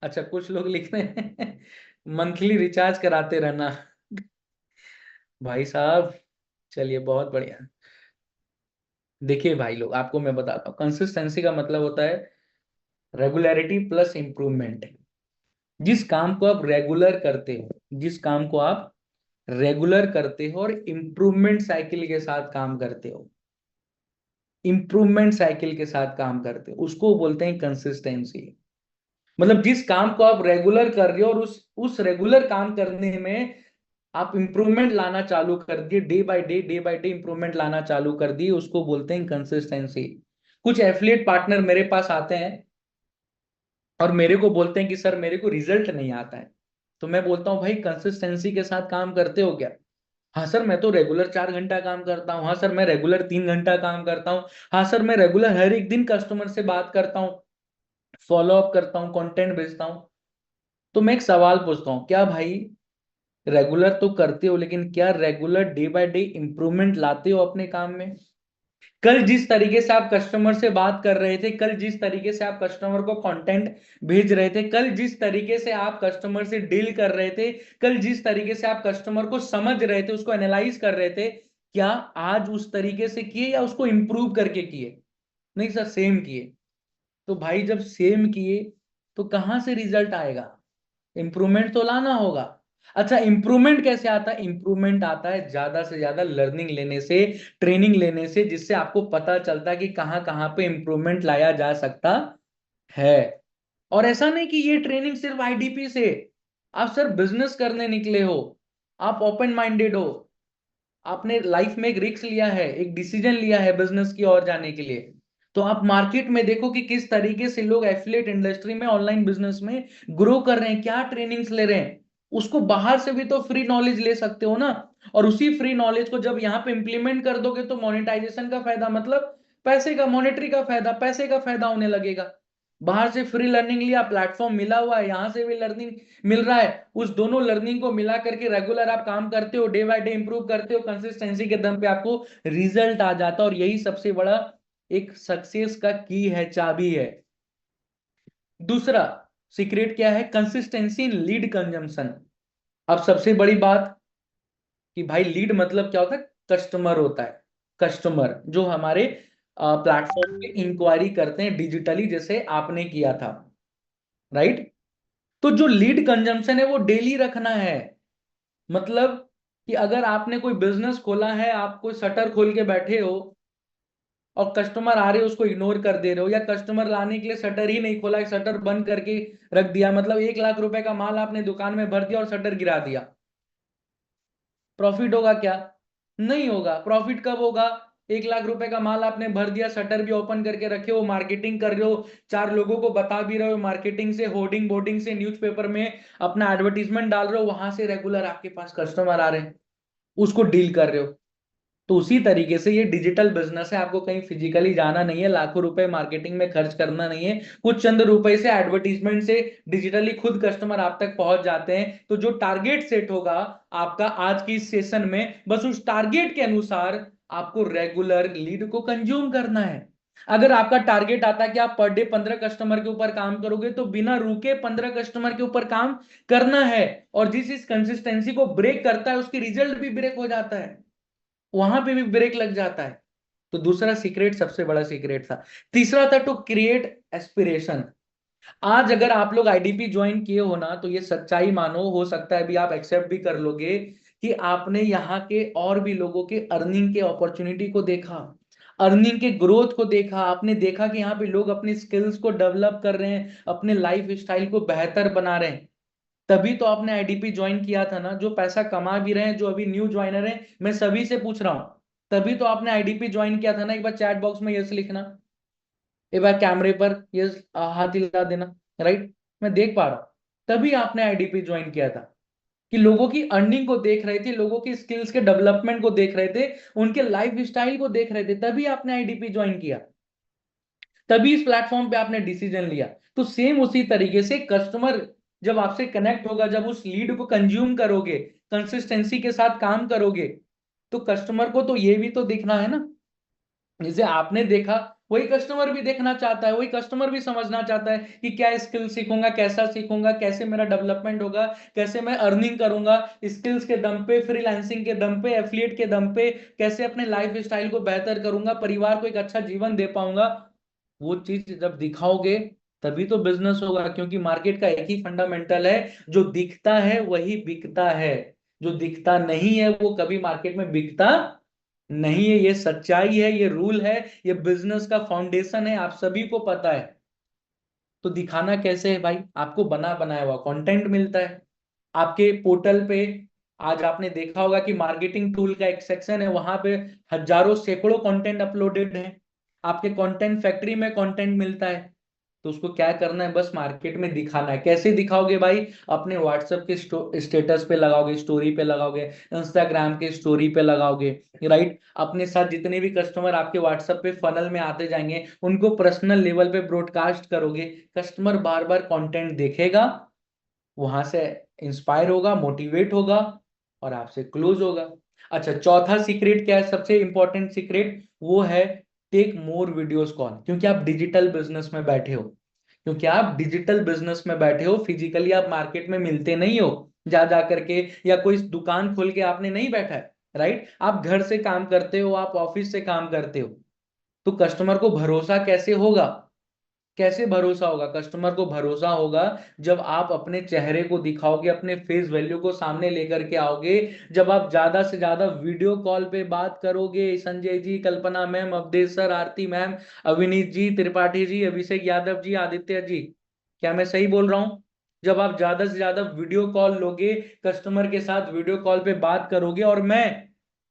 अच्छा, कुछ लोग लिख रहे हैं मंथली रिचार्ज कराते रहना भाई साहब, चलिए बहुत बढ़िया। देखिए भाई लोग, आपको मैं बताता हूँ, कंसिस्टेंसी का मतलब होता है रेगुलरिटी प्लस इंप्रूवमेंट। जिस काम को आप रेगुलर करते हो, जिस काम को आप रेगुलर करते हो और इम्प्रूवमेंट साइकिल के साथ काम करते हो, इम्प्रूवमेंट साइकिल के साथ काम करते हो, उसको बोलते हैं कंसिस्टेंसी। मतलब जिस काम को आप रेगुलर कर रहे हो और उस रेगुलर काम करने में आप इंप्रूवमेंट लाना चालू कर दिए, डे बाय डे इंप्रूवमेंट लाना चालू कर दिए, उसको बोलते हैं कंसिस्टेंसी। कुछ एफिलिएट पार्टनर मेरे पास आते हैं और मेरे को बोलते हैं कि सर मेरे को रिजल्ट नहीं आता है। तो मैं बोलता हूँ भाई कंसिस्टेंसी के साथ काम करते हो क्या? हाँ सर, मैं तो रेगुलर 4 घंटा काम करता हूँ। हाँ सर, मैं रेगुलर 3 घंटा काम करता हूँ। हाँ सर, मैं रेगुलर हर एक दिन कस्टमर से बात करता हूँ, फॉलो अप करता हूँ, कंटेंट भेजता हूँ। तो मैं एक सवाल पूछता हूँ, क्या भाई रेगुलर तो करते हो, लेकिन क्या regular day by day improvement लाते हो अपने काम में? कल जिस तरीके से आप कस्टमर से बात कर रहे थे, कल जिस तरीके से आप कस्टमर को कंटेंट भेज रहे थे, कल जिस तरीके से आप कस्टमर से डील कर रहे थे, कल जिस तरीके से आप कस्टमर को समझ रहे थे, उसको एनालाइज कर रहे थे, क्या आज उस तरीके से किए या उसको इंप्रूव करके किए? नहीं सर, सेम किए। तो भाई जब सेम किए तो कहां से रिजल्ट आएगा? इंप्रूवमेंट तो लाना होगा। अच्छा, इंप्रूवमेंट कैसे आता है? इंप्रूवमेंट आता है ज्यादा से ज्यादा लर्निंग लेने से, ट्रेनिंग लेने से, जिससे आपको पता चलता है कि कहां कहां पे इंप्रूवमेंट लाया जा सकता है। और ऐसा नहीं कि ये ट्रेनिंग सिर्फ आईडीपी से, आप सर बिजनेस करने निकले हो, आप ओपन माइंडेड हो, आपने लाइफ में एक रिस्क लिया है, एक डिसीजन लिया है बिजनेस की ओर जाने के लिए, तो आप मार्केट में देखो कि किस तरीके से लोग एफिलिएट इंडस्ट्री में, ऑनलाइन बिजनेस में ग्रो कर रहे हैं, क्या ट्रेनिंग्स ले रहे हैं। उसको बाहर से भी तो फ्री नॉलेज ले सकते हो ना। और उसी फ्री नॉलेज को जब यहाँ पे इंप्लीमेंट कर दोगे तो मोनेटाइजेशन का फायदा, मतलब पैसे का, मॉनेटरी का फायदा, पैसे का फायदा होने लगेगा। बाहर से फ्री लर्निंग लिया, प्लेटफॉर्म मिला हुआ है, यहाँ से भी लर्निंग मिल रहा है, उस दोनों लर्निंग को मिला करके रेगुलर आप काम करते हो, डे बाय डे इंप्रूव करते हो, कंसिस्टेंसी के दम पे आपको रिजल्ट आ जाता है। और यही सबसे बड़ा एक सक्सेस का की है, चाबी है। दूसरा सीक्रेट क्या है? Consistency in lead consumption. अब सबसे बड़ी बात कि भाई लीड मतलब क्या होता है? कस्टमर होता है। कस्टमर जो हमारे प्लेटफॉर्म पे इंक्वायरी करते हैं डिजिटली, जैसे आपने किया था। राइट। तो जो लीड कंजम्पशन है वो डेली रखना है। मतलब कि अगर आपने कोई बिजनेस खोला है, आप कोई शटर खोल के बैठे हो और कस्टमर आ रहे हो उसको इग्नोर कर दे रहे हो, या कस्टमर लाने के लिए शटर ही नहीं खोला, शटर बंद करके रख दिया, मतलब 1 लाख रुपए का माल आपने दुकान में भर दिया और शटर गिरा दिया, प्रॉफिट होगा क्या? नहीं होगा। प्रॉफिट कब होगा? 1 लाख रुपए का माल आपने भर दिया, शटर भी ओपन करके रखे हो, मार्केटिंग कर रहे हो, 4 लोगों को बता भी रहे हो, मार्केटिंग से, होर्डिंग बोर्डिंग से, न्यूज़पेपर में अपना एडवर्टीजमेंट डाल रहे हो, वहां से रेगुलर आपके पास कस्टमर आ रहे हैं, उसको डील कर रहे हो। तो उसी तरीके से ये डिजिटल बिजनेस है, आपको कहीं फिजिकली जाना नहीं है, लाखों रुपए मार्केटिंग में खर्च करना नहीं है, कुछ चंद रुपए से, एडवर्टीजमेंट से डिजिटली खुद कस्टमर आप तक पहुंच जाते हैं। तो जो टारगेट सेट होगा आपका आज की इस सेशन में, बस उस टारगेट के अनुसार आपको रेगुलर लीड को कंज्यूम करना है। अगर आपका टारगेट आता है कि आप पर डे 15 कस्टमर के ऊपर काम करोगे, तो बिना रुके 15 कस्टमर के ऊपर काम करना है। और जिस इस कंसिस्टेंसी को ब्रेक करता है उसकी रिजल्ट भी ब्रेक हो जाता है, वहां पे भी ब्रेक लग जाता है। तो दूसरा सीक्रेट सबसे बड़ा सीक्रेट था। तीसरा था टू क्रिएट एस्पिरेशन। आज अगर आप लोग आईडीपी ज्वाइन किए हो ना, तो ये सच्चाई मानो, हो सकता है अभी आप एक्सेप्ट भी कर लोगे कि आपने यहाँ के और भी लोगों के अर्निंग के अपॉर्चुनिटी को देखा, अर्निंग के ग्रोथ को देखा, आपने देखा कि यहाँ पे लोग अपनी स्किल्स को डेवलप कर रहे हैं, अपने लाइफ स्टाइल को बेहतर बना रहे हैं। तभी तो आपने आईडीपी ज्वाइन किया था ना, जो पैसा कमा भी रहे हैं, जो अभी न्यू ज्वाइनर हैं, मैं सभी से पूछ रहा हूं, तभी तो आपने आईडीपी ज्वाइन किया था ना। एक बार चैट बॉक्स में यस लिखना, एक बार कैमरे पर यस हाथ हिला देना, राइट। मैं देख पा रहा हूं, तभी आपने आईडीपी ज्वाइन किया था कि लोगों की अर्निंग को देख रहे थे, लोगों की स्किल्स के डेवलपमेंट को देख रहे थे, उनके लाइफ स्टाइल को देख रहे थे, तभी आपने आईडीपी ज्वाइन किया, तभी इस प्लेटफॉर्म पे आपने डिसीजन लिया। तो सेम उसी तरीके से कस्टमर जब आपसे कनेक्ट होगा, जब उस लीड को कंज्यूम करोगे, कंसिस्टेंसी के साथ काम करोगे, तो कस्टमर को तो ये भी तो दिखना है ना, जिसे आपने देखा वही कस्टमर भी देखना चाहता है, वही कस्टमर भी समझना चाहता है कि क्या स्किल सीखूंगा, कैसा सीखूंगा, कैसे मेरा डेवलपमेंट होगा, कैसे मैं अर्निंग करूंगा स्किल्स के दम पे, फ्रीलांसिंग के दम पे, एफिलिएट के दम पे, कैसे अपने लाइफ स्टाइल को बेहतर करूंगा, परिवार को एक अच्छा जीवन दे पाऊंगा। वो चीज जब दिखाओगे तभी तो बिजनेस होगा, क्योंकि मार्केट का एक ही फंडामेंटल है, जो दिखता है वही बिकता है, जो दिखता नहीं है वो कभी मार्केट में बिकता नहीं है। ये सच्चाई है, ये रूल है, ये बिजनेस का फाउंडेशन है, आप सभी को पता है। तो दिखाना कैसे है भाई, आपको बना बनाया हुआ कंटेंट मिलता है आपके पोर्टल पे। आज आपने देखा होगा कि मार्केटिंग टूल का एक सेक्शन है, वहां पे हजारों सैकड़ों कंटेंट अपलोडेड है, आपके कंटेंट फैक्ट्री में कंटेंट मिलता है। तो उसको क्या करना है, बस मार्केट में दिखाना है। कैसे दिखाओगे भाई, अपने व्हाट्सएप के स्टेटस पे लगाओगे, स्टोरी पे लगाओगे, इंस्टाग्राम के स्टोरी पे लगाओगे, राइट। अपने साथ जितने भी कस्टमर आपके व्हाट्सएप पे फनल में आते जाएंगे, उनको पर्सनल लेवल पे ब्रॉडकास्ट करोगे, कस्टमर बार बार कंटेंट देखेगा, वहां से इंस्पायर होगा, मोटिवेट होगा, और आपसे क्लोज होगा। अच्छा, चौथा सीक्रेट क्या है, सबसे इंपॉर्टेंट सीक्रेट, वो है टेक मोर वीडियोस कॉल। क्योंकि आप डिजिटल बिजनेस में बैठे हो, क्योंकि आप डिजिटल बिजनेस में बैठे हो, फिजिकली आप मार्केट में मिलते नहीं हो जा करके, या कोई दुकान खोल के आपने नहीं बैठा है, राइट। आप घर से काम करते हो, आप ऑफिस से काम करते हो। तो कस्टमर को भरोसा कैसे होगा, कैसे भरोसा होगा, कस्टमर को भरोसा होगा जब आप अपने चेहरे को दिखाओगे, अपने फेस वैल्यू को सामने लेकर के आओगे, जब आप ज्यादा से ज्यादा वीडियो कॉल पे बात करोगे। संजय जी, कल्पना मैम, अवधेश सर, आरती मैम, अविनीत जी, त्रिपाठी जी, अभिषेक यादव जी, आदित्य जी, क्या मैं सही बोल रहा हूं? जब आप ज्यादा से ज्यादा वीडियो कॉल लोगे, कस्टमर के साथ वीडियो कॉल पे बात करोगे, और मैं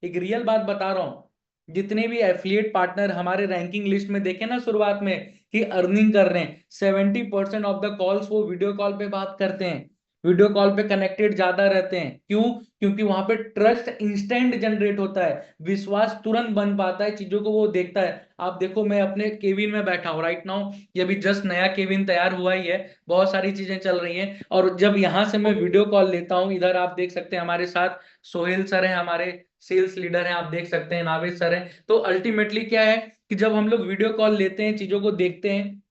एक रियल बात बता रहा हूं, जितने भी एफिलिएट पार्टनर हमारे रैंकिंग लिस्ट में देखे ना शुरुआत में कि अर्निंग कर रहे हैं, 70% ऑफ द कॉल्स वो वीडियो कॉल पे बात करते हैं, वीडियो कॉल पे कनेक्टेड ज्यादा रहते हैं। क्यों? क्योंकि वहां पे ट्रस्ट इंस्टेंट जनरेट होता है, विश्वास तुरंत बन पाता है, चीजों को वो देखता है। आप देखो, मैं अपने केबिन में बैठा हूँ राइट नाउ, ये भी जस्ट नया केबिन तैयार हुआ ही है, बहुत सारी चीजें चल रही हैं, और जब यहां से मैं वीडियो कॉल लेता हूँ, इधर आप देख सकते हैं हमारे साथ सोहेल सर हैं, हमारे सेल्स लीडर हैं, आप देख सकते हैं नावेद सर हैं। तो अल्टीमेटली क्या है कि जब हम लोग वीडियो कॉल लेते हैं, चीजों को देखते हैं,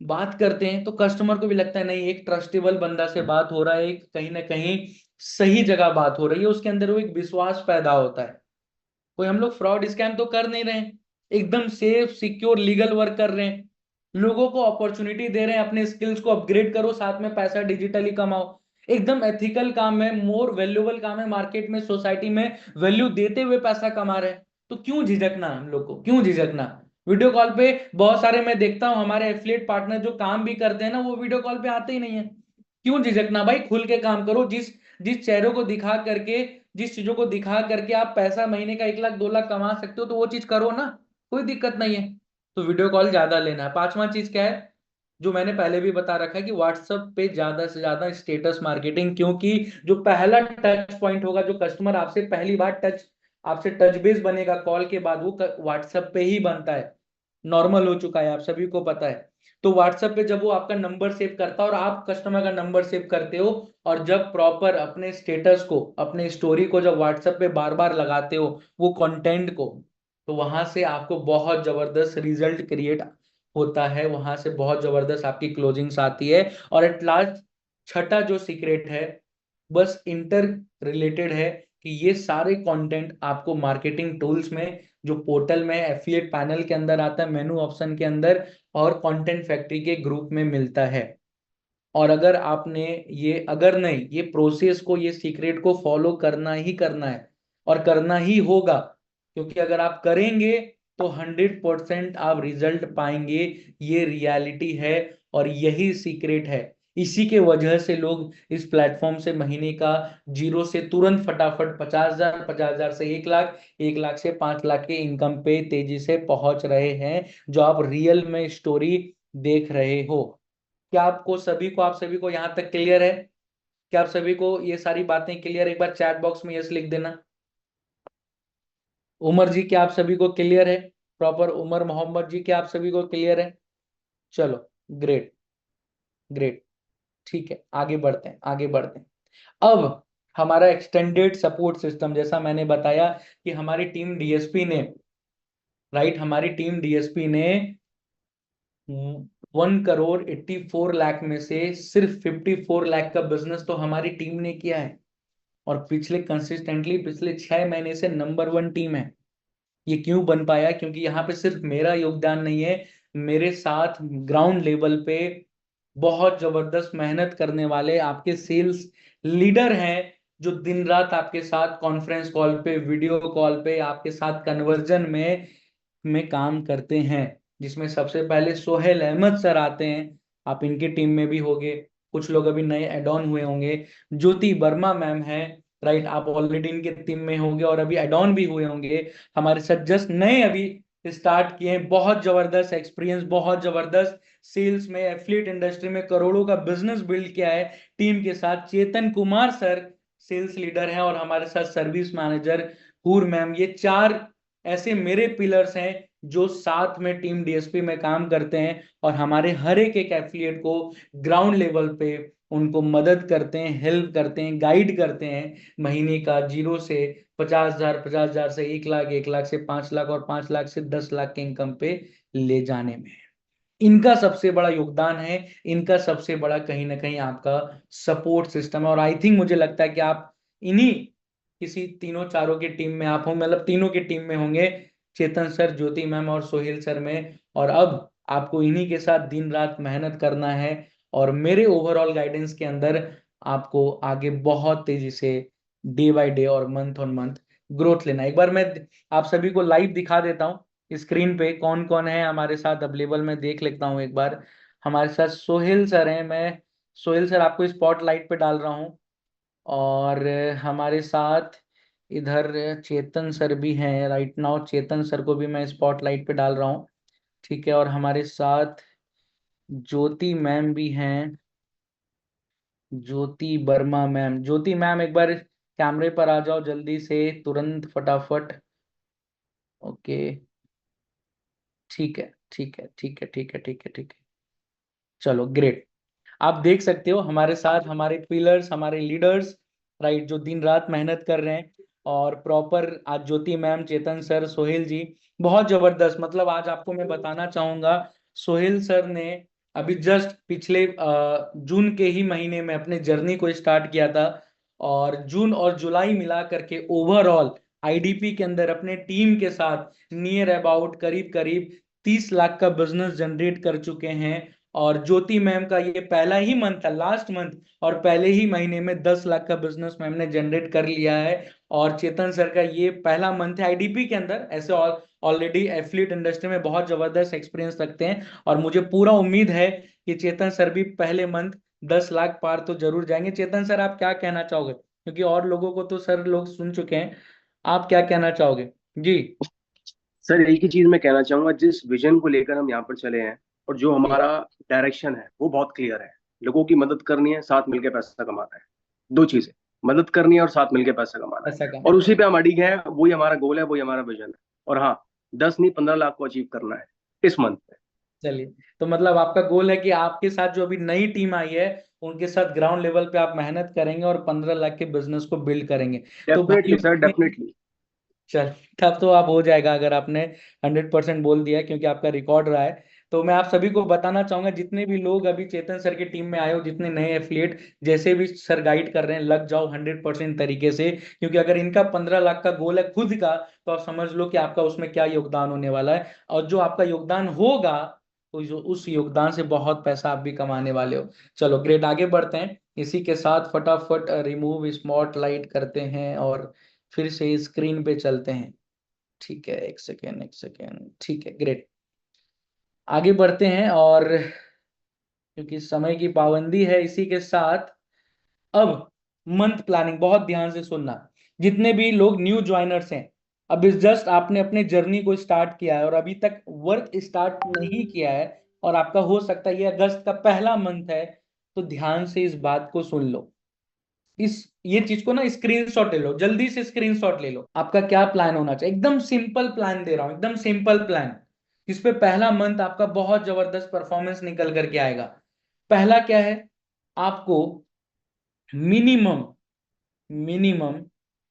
बात करते हैं, तो कस्टमर को भी लगता है नहीं, एक ट्रस्टेबल बंदा से बात हो रहा है, एक कहीं ना कहीं सही जगह बात हो रही है, उसके अंदर वो एक विश्वास पैदा होता है। कोई हम लोग फ्रॉड स्कैम तो कर नहीं रहे हैं, एकदम सेफ सिक्योर लीगल वर्क कर रहे हैं, लोगों को अपॉर्चुनिटी दे रहे हैं, अपने स्किल्स को अपग्रेड करो, साथ में पैसा डिजिटली कमाओ, एकदम एथिकल काम है, मोर वैल्यूएबल काम है, मार्केट में सोसाइटी में वैल्यू देते हुए पैसा कमा रहे हैं। तो क्यों झिझकना, हम लोग को क्यों झिझकना? वीडियो कॉल पे बहुत सारे मैं देखता हूं हमारे एफिलिएट पार्टनर जो काम भी करते हैं ना, वो वीडियो कॉल पे आते ही नहीं है। क्यों झिझकना भाई, खुल के काम करो। जिस जिस चेहरों को दिखा करके, जिस चीजों को दिखा करके आप पैसा महीने का 1 लाख 2 लाख कमा सकते हो, तो वो चीज करो ना, कोई दिक्कत नहीं है। तो वीडियो कॉल ज्यादा लेना है। पांचवा चीज क्या है, जो मैंने पहले भी बता रखा है, कि व्हाट्सएप पे ज्यादा से ज्यादा स्टेटस मार्केटिंग, क्योंकि जो पहला टच पॉइंट होगा, जो कस्टमर आपसे पहली बार आपसे टच बेस बनेगा कॉल के बाद, वो व्हाट्सएप पे ही बनता है, नॉर्मल हो चुका है, आप सभी को पता है। तो व्हाट्सएप पे जब वो आपका नंबर सेव करता है, और आप कस्टमर का नंबर सेव करते हो, और जब प्रॉपर अपने स्टेटस को, अपने स्टोरी को जब व्हाट्सएप पे बार बार लगाते हो, वो कंटेंट को, तो वहां से आपको बहुत जबरदस्त रिजल्ट क्रिएट होता है, वहां से बहुत जबरदस्त आपकी क्लोजिंग्स आती है। और एट लास्ट, छठा जो सीक्रेट है, बस इंटर रिलेटेड है, कि ये सारे कंटेंट आपको मार्केटिंग टूल्स में, जो पोर्टल में एफिलिएट पैनल के अंदर आता है, मेनू ऑप्शन के अंदर, और कंटेंट फैक्ट्री के ग्रुप में मिलता है। और अगर आपने ये, अगर नहीं, ये प्रोसेस को, ये सीक्रेट को फॉलो करना ही करना है, और करना ही होगा, क्योंकि अगर आप करेंगे तो 100% आप रिजल्ट पाएंगे। ये रियलिटी है, और यही सीक्रेट है। इसी के वजह से लोग इस प्लेटफॉर्म से महीने का जीरो से तुरंत फटाफट 50,000, 50,000 से 1 लाख, 1 लाख से 5 लाख के इनकम पे तेजी से पहुंच रहे हैं, जो आप रियल में स्टोरी देख रहे हो। क्या आप सभी को यहाँ तक क्लियर है? क्या आप सभी को ये सारी बातें क्लियर? एक बार चैट बॉक्स में यस लिख देना। उमर जी, क्या आप सभी को क्लियर है? प्रॉपर उमर मोहम्मद जी, क्या आप सभी को क्लियर है? चलो, ग्रेट ग्रेट। ठीक है, आगे बढ़ते हैं, आगे बढ़ते हैं। अब हमारा एक्सटेंडेड सपोर्ट सिस्टम, जैसा मैंने बताया कि हमारी टीम डीएसपी ने, राइट, हमारी टीम डीएसपी ने 1,84,00,000 में से सिर्फ 54 लाख का बिजनेस तो हमारी टीम ने किया है, और पिछले 6 महीने से नंबर 1 टीम है। ये क्यों बन पाया? क्योंकि यहाँ पे सिर्फ मेरा योगदान नहीं है, मेरे साथ ग्राउंड लेवल पे बहुत जबरदस्त मेहनत करने वाले आपके सेल्स लीडर हैं, जो दिन रात आपके साथ कॉन्फ्रेंस कॉल पे, वीडियो कॉल पे आपके साथ कन्वर्जन में काम करते हैं। जिसमें सबसे पहले सोहेल अहमद सर आते हैं, आप इनके टीम में भी होंगे, कुछ लोग अभी नए एड ऑन हुए होंगे। ज्योति वर्मा मैम है, राइट, आप ऑलरेडी इनके टीम में होंगे और अभी एड ऑन भी हुए होंगे। हमारे साथ जस्ट नए अभी स्टार्ट किए हैं, बहुत जबरदस्त एक्सपीरियंस, बहुत जबरदस्त सेल्स में, एफिलिएट इंडस्ट्री में करोड़ों का बिजनेस बिल्ड किया है टीम के साथ। चेतन कुमार सर सेल्स लीडर हैं, और हमारे साथ सर्विस मैनेजर हूर मैम। ये 4 ऐसे मेरे पिलर्स हैं जो साथ में टीम डीएसपी में काम करते हैं, और हमारे हर एक एफिलिएट को ग्राउंड लेवल पे उनको मदद करते हैं, हेल्प करते हैं, गाइड करते हैं, महीने का जीरो से 50,000, 50,000 से 1 लाख, 1 लाख से 5 लाख, और 5 लाख से 10 लाख के इनकम पे ले जाने में इनका सबसे बड़ा योगदान है। इनका सबसे बड़ा कहीं ना कहीं आपका सपोर्ट सिस्टम है। और आई थिंक, मुझे लगता है कि आप इन्हीं किसी तीनों चारों की टीम में आप हो, मतलब तीनों की टीम में होंगे, चेतन सर, ज्योति मैम और सोहेल सर में। और अब आपको इन्हीं के साथ दिन रात मेहनत करना है, और मेरे ओवरऑल गाइडेंस के अंदर आपको आगे बहुत तेजी से डे बाय डे और मंथ ऑन मंथ ग्रोथ लेना। एक बार मैं आप सभी को लाइव दिखा देता हूँ स्क्रीन पे कौन कौन है हमारे साथ अवेलेबल। मैं देख लेता हूँ एक बार। हमारे साथ सोहेल सर हैं, मैं सोहेल सर आपको स्पॉटलाइट पे डाल रहा हूँ। और हमारे साथ इधर चेतन सर भी हैं, राइट नाउ चेतन सर को भी मैं स्पॉटलाइट पे डाल रहा हूँ। ठीक है, और हमारे साथ ज्योति मैम भी हैं, ज्योति वर्मा मैम। ज्योति मैम, एक बार कैमरे पर आ जाओ जल्दी से, तुरंत फटाफट। ओके, ठीक है ठीक है ठीक है ठीक है ठीक है ठीक है। चलो, ग्रेट। आप देख सकते हो हमारे साथ हमारे पिलर्स, हमारे लीडर्स, राइट, जो दिन रात मेहनत कर रहे हैं। और प्रॉपर आज ज्योति मैम, चेतन सर, सोहेल जी, बहुत जबरदस्त। मतलब आज आपको मैं बताना चाहूंगा, सोहेल सर ने अभी जस्ट पिछले जून के ही महीने में अपने जर्नी को स्टार्ट किया था, और जून और जुलाई मिला करके ओवरऑल आईडीपी के अंदर अपने टीम के साथ नियर अबाउट करीब करीब 30 लाख का बिजनेस जनरेट कर चुके हैं। और ज्योति मैम का ये पहला ही मंथ था, लास्ट मंथ, और पहले ही महीने में 10 लाख का बिजनेस मैम ने जनरेट कर लिया है। और चेतन सर का ये पहला मंथ है आईडीपी के अंदर। ऐसे ऑलरेडी एफिलिएट इंडस्ट्री में बहुत जबरदस्त एक्सपीरियंस रखते हैं, और मुझे पूरा उम्मीद है कि चेतन सर भी पहले मंथ 10 लाख पार तो जरूर जाएंगे। चेतन सर, आप क्या कहना चाहोगे? क्योंकि और लोगों को तो सर लोग सुन चुके हैं, आप क्या कहना चाहोगे जी? सर एक ही चीज मैं कहना चाहूंगा, जिस विजन को लेकर हम यहाँ पर चले हैं और जो जी, हमारा डायरेक्शन है वो बहुत क्लियर है। लोगों की मदद करनी है, साथ मिलकर पैसा कमाना है। दो चीजें, मदद करनी है और साथ मिलकर पैसा कमाना ऐसा है, और कमाना उसी है। पे हम अड़िग हैं। वही हमारा गोल है, वही हमारा विजन है। और हाँ, 10 नहीं 15 लाख को अचीव करना है इस मंथ में। चलिए, तो मतलब आपका गोल है कि आपके साथ जो अभी नई टीम आई है, उनके साथ ग्राउंड लेवल पे आप मेहनत करेंगे और 15 लाख के बिजनेस को बिल्ड करेंगे। तो डेफिनेटली सर, भाइयों, डेफिनेटली। चल, तब तो आप हो जाएगा अगर आपने 100% बोल दिया, क्योंकि आपका रिकॉर्ड रहा है। तो मैं आप सभी को बताना चाहूंगा, जितने भी लोग अभी चेतन सर की टीम में आए हो, जितने नए एफिलिएट, जैसे भी सर गाइड कर रहे हैं, लग जाओ 100% तरीके से। क्योंकि अगर इनका 15 लाख का गोल है खुद का, तो आप समझ लो कि आपका उसमें क्या योगदान होने वाला है। और जो आपका योगदान होगा, तो जो उस योगदान से बहुत पैसा आप भी कमाने वाले हो। चलो, ग्रेट, आगे बढ़ते हैं। इसी के साथ फटाफट रिमूव स्पॉट लाइट करते हैं, और फिर से स्क्रीन पे चलते हैं। ठीक है, एक सेकेंड एक सेकेंड, ठीक है, ग्रेट। आगे बढ़ते हैं, और क्योंकि समय की पाबंदी है। इसी के साथ अब मंथ प्लानिंग बहुत ध्यान से सुनना। जितने भी लोग न्यू ज्वाइनर्स हैं, अब इस जस्ट आपने अपने जर्नी को स्टार्ट किया है और अभी तक वर्क स्टार्ट नहीं किया है, और आपका हो सकता है ये अगस्त का पहला मंथ है, तो ध्यान से इस बात को सुन लो। ये चीज को ना स्क्रीनशॉट ले लो, जल्दी से स्क्रीनशॉट ले लो। आपका क्या प्लान होना चाहिए? एकदम सिंपल प्लान दे रहा हूं, एकदम सिंपल प्लान, जिसपे पहला मंथ आपका बहुत जबरदस्त परफॉर्मेंस निकल करके आएगा। पहला क्या है? आपको मिनिमम मिनिमम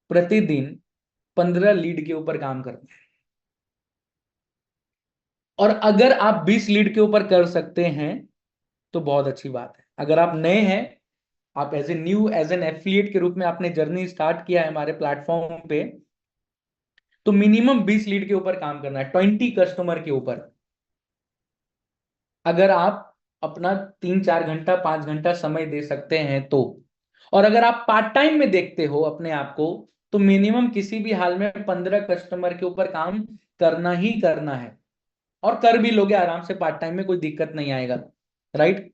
प्रतिदिन 15 लीड के ऊपर काम करना है। और अगर आप 20 लीड के ऊपर कर सकते हैं तो बहुत अच्छी बात है। अगर आप नए हैं, आप एज एन एफिलिएट के रूप में आपने जर्नी स्टार्ट किया है हमारे प्लेटफॉर्म पे, तो मिनिमम 20 लीड के ऊपर काम करना है, 20 कस्टमर के ऊपर। अगर आप अपना 3-4 घंटा 5 घंटा समय दे सकते हैं तो। और अगर आप पार्ट टाइम में देखते हो अपने आप को, तो मिनिमम किसी भी हाल में 15 कस्टमर के ऊपर काम करना ही करना है। और कर भी लोगे आराम से पार्ट टाइम में, कोई दिक्कत नहीं आएगा, राइट।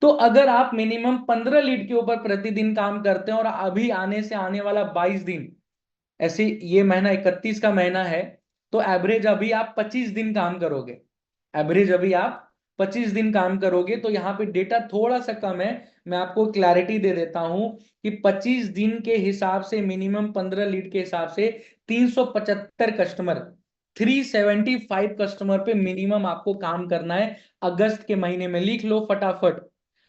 तो अगर आप मिनिमम 15 लीड के ऊपर प्रतिदिन काम करते हैं, और अभी आने वाला 22 दिन, ऐसे ये महीना 31 का महीना है, तो एवरेज अभी आप 25 दिन काम करोगे। एवरेज अभी आप 25 दिन काम करोगे, तो यहाँ पे डेटा थोड़ा सा कम है, मैं आपको क्लैरिटी दे देता हूं कि 25 दिन के हिसाब से, मिनिमम 15 लीड के हिसाब से 375 कस्टमर, 375 कस्टमर पे मिनिमम आपको काम करना है अगस्त के महीने में। लिख लो फटाफट।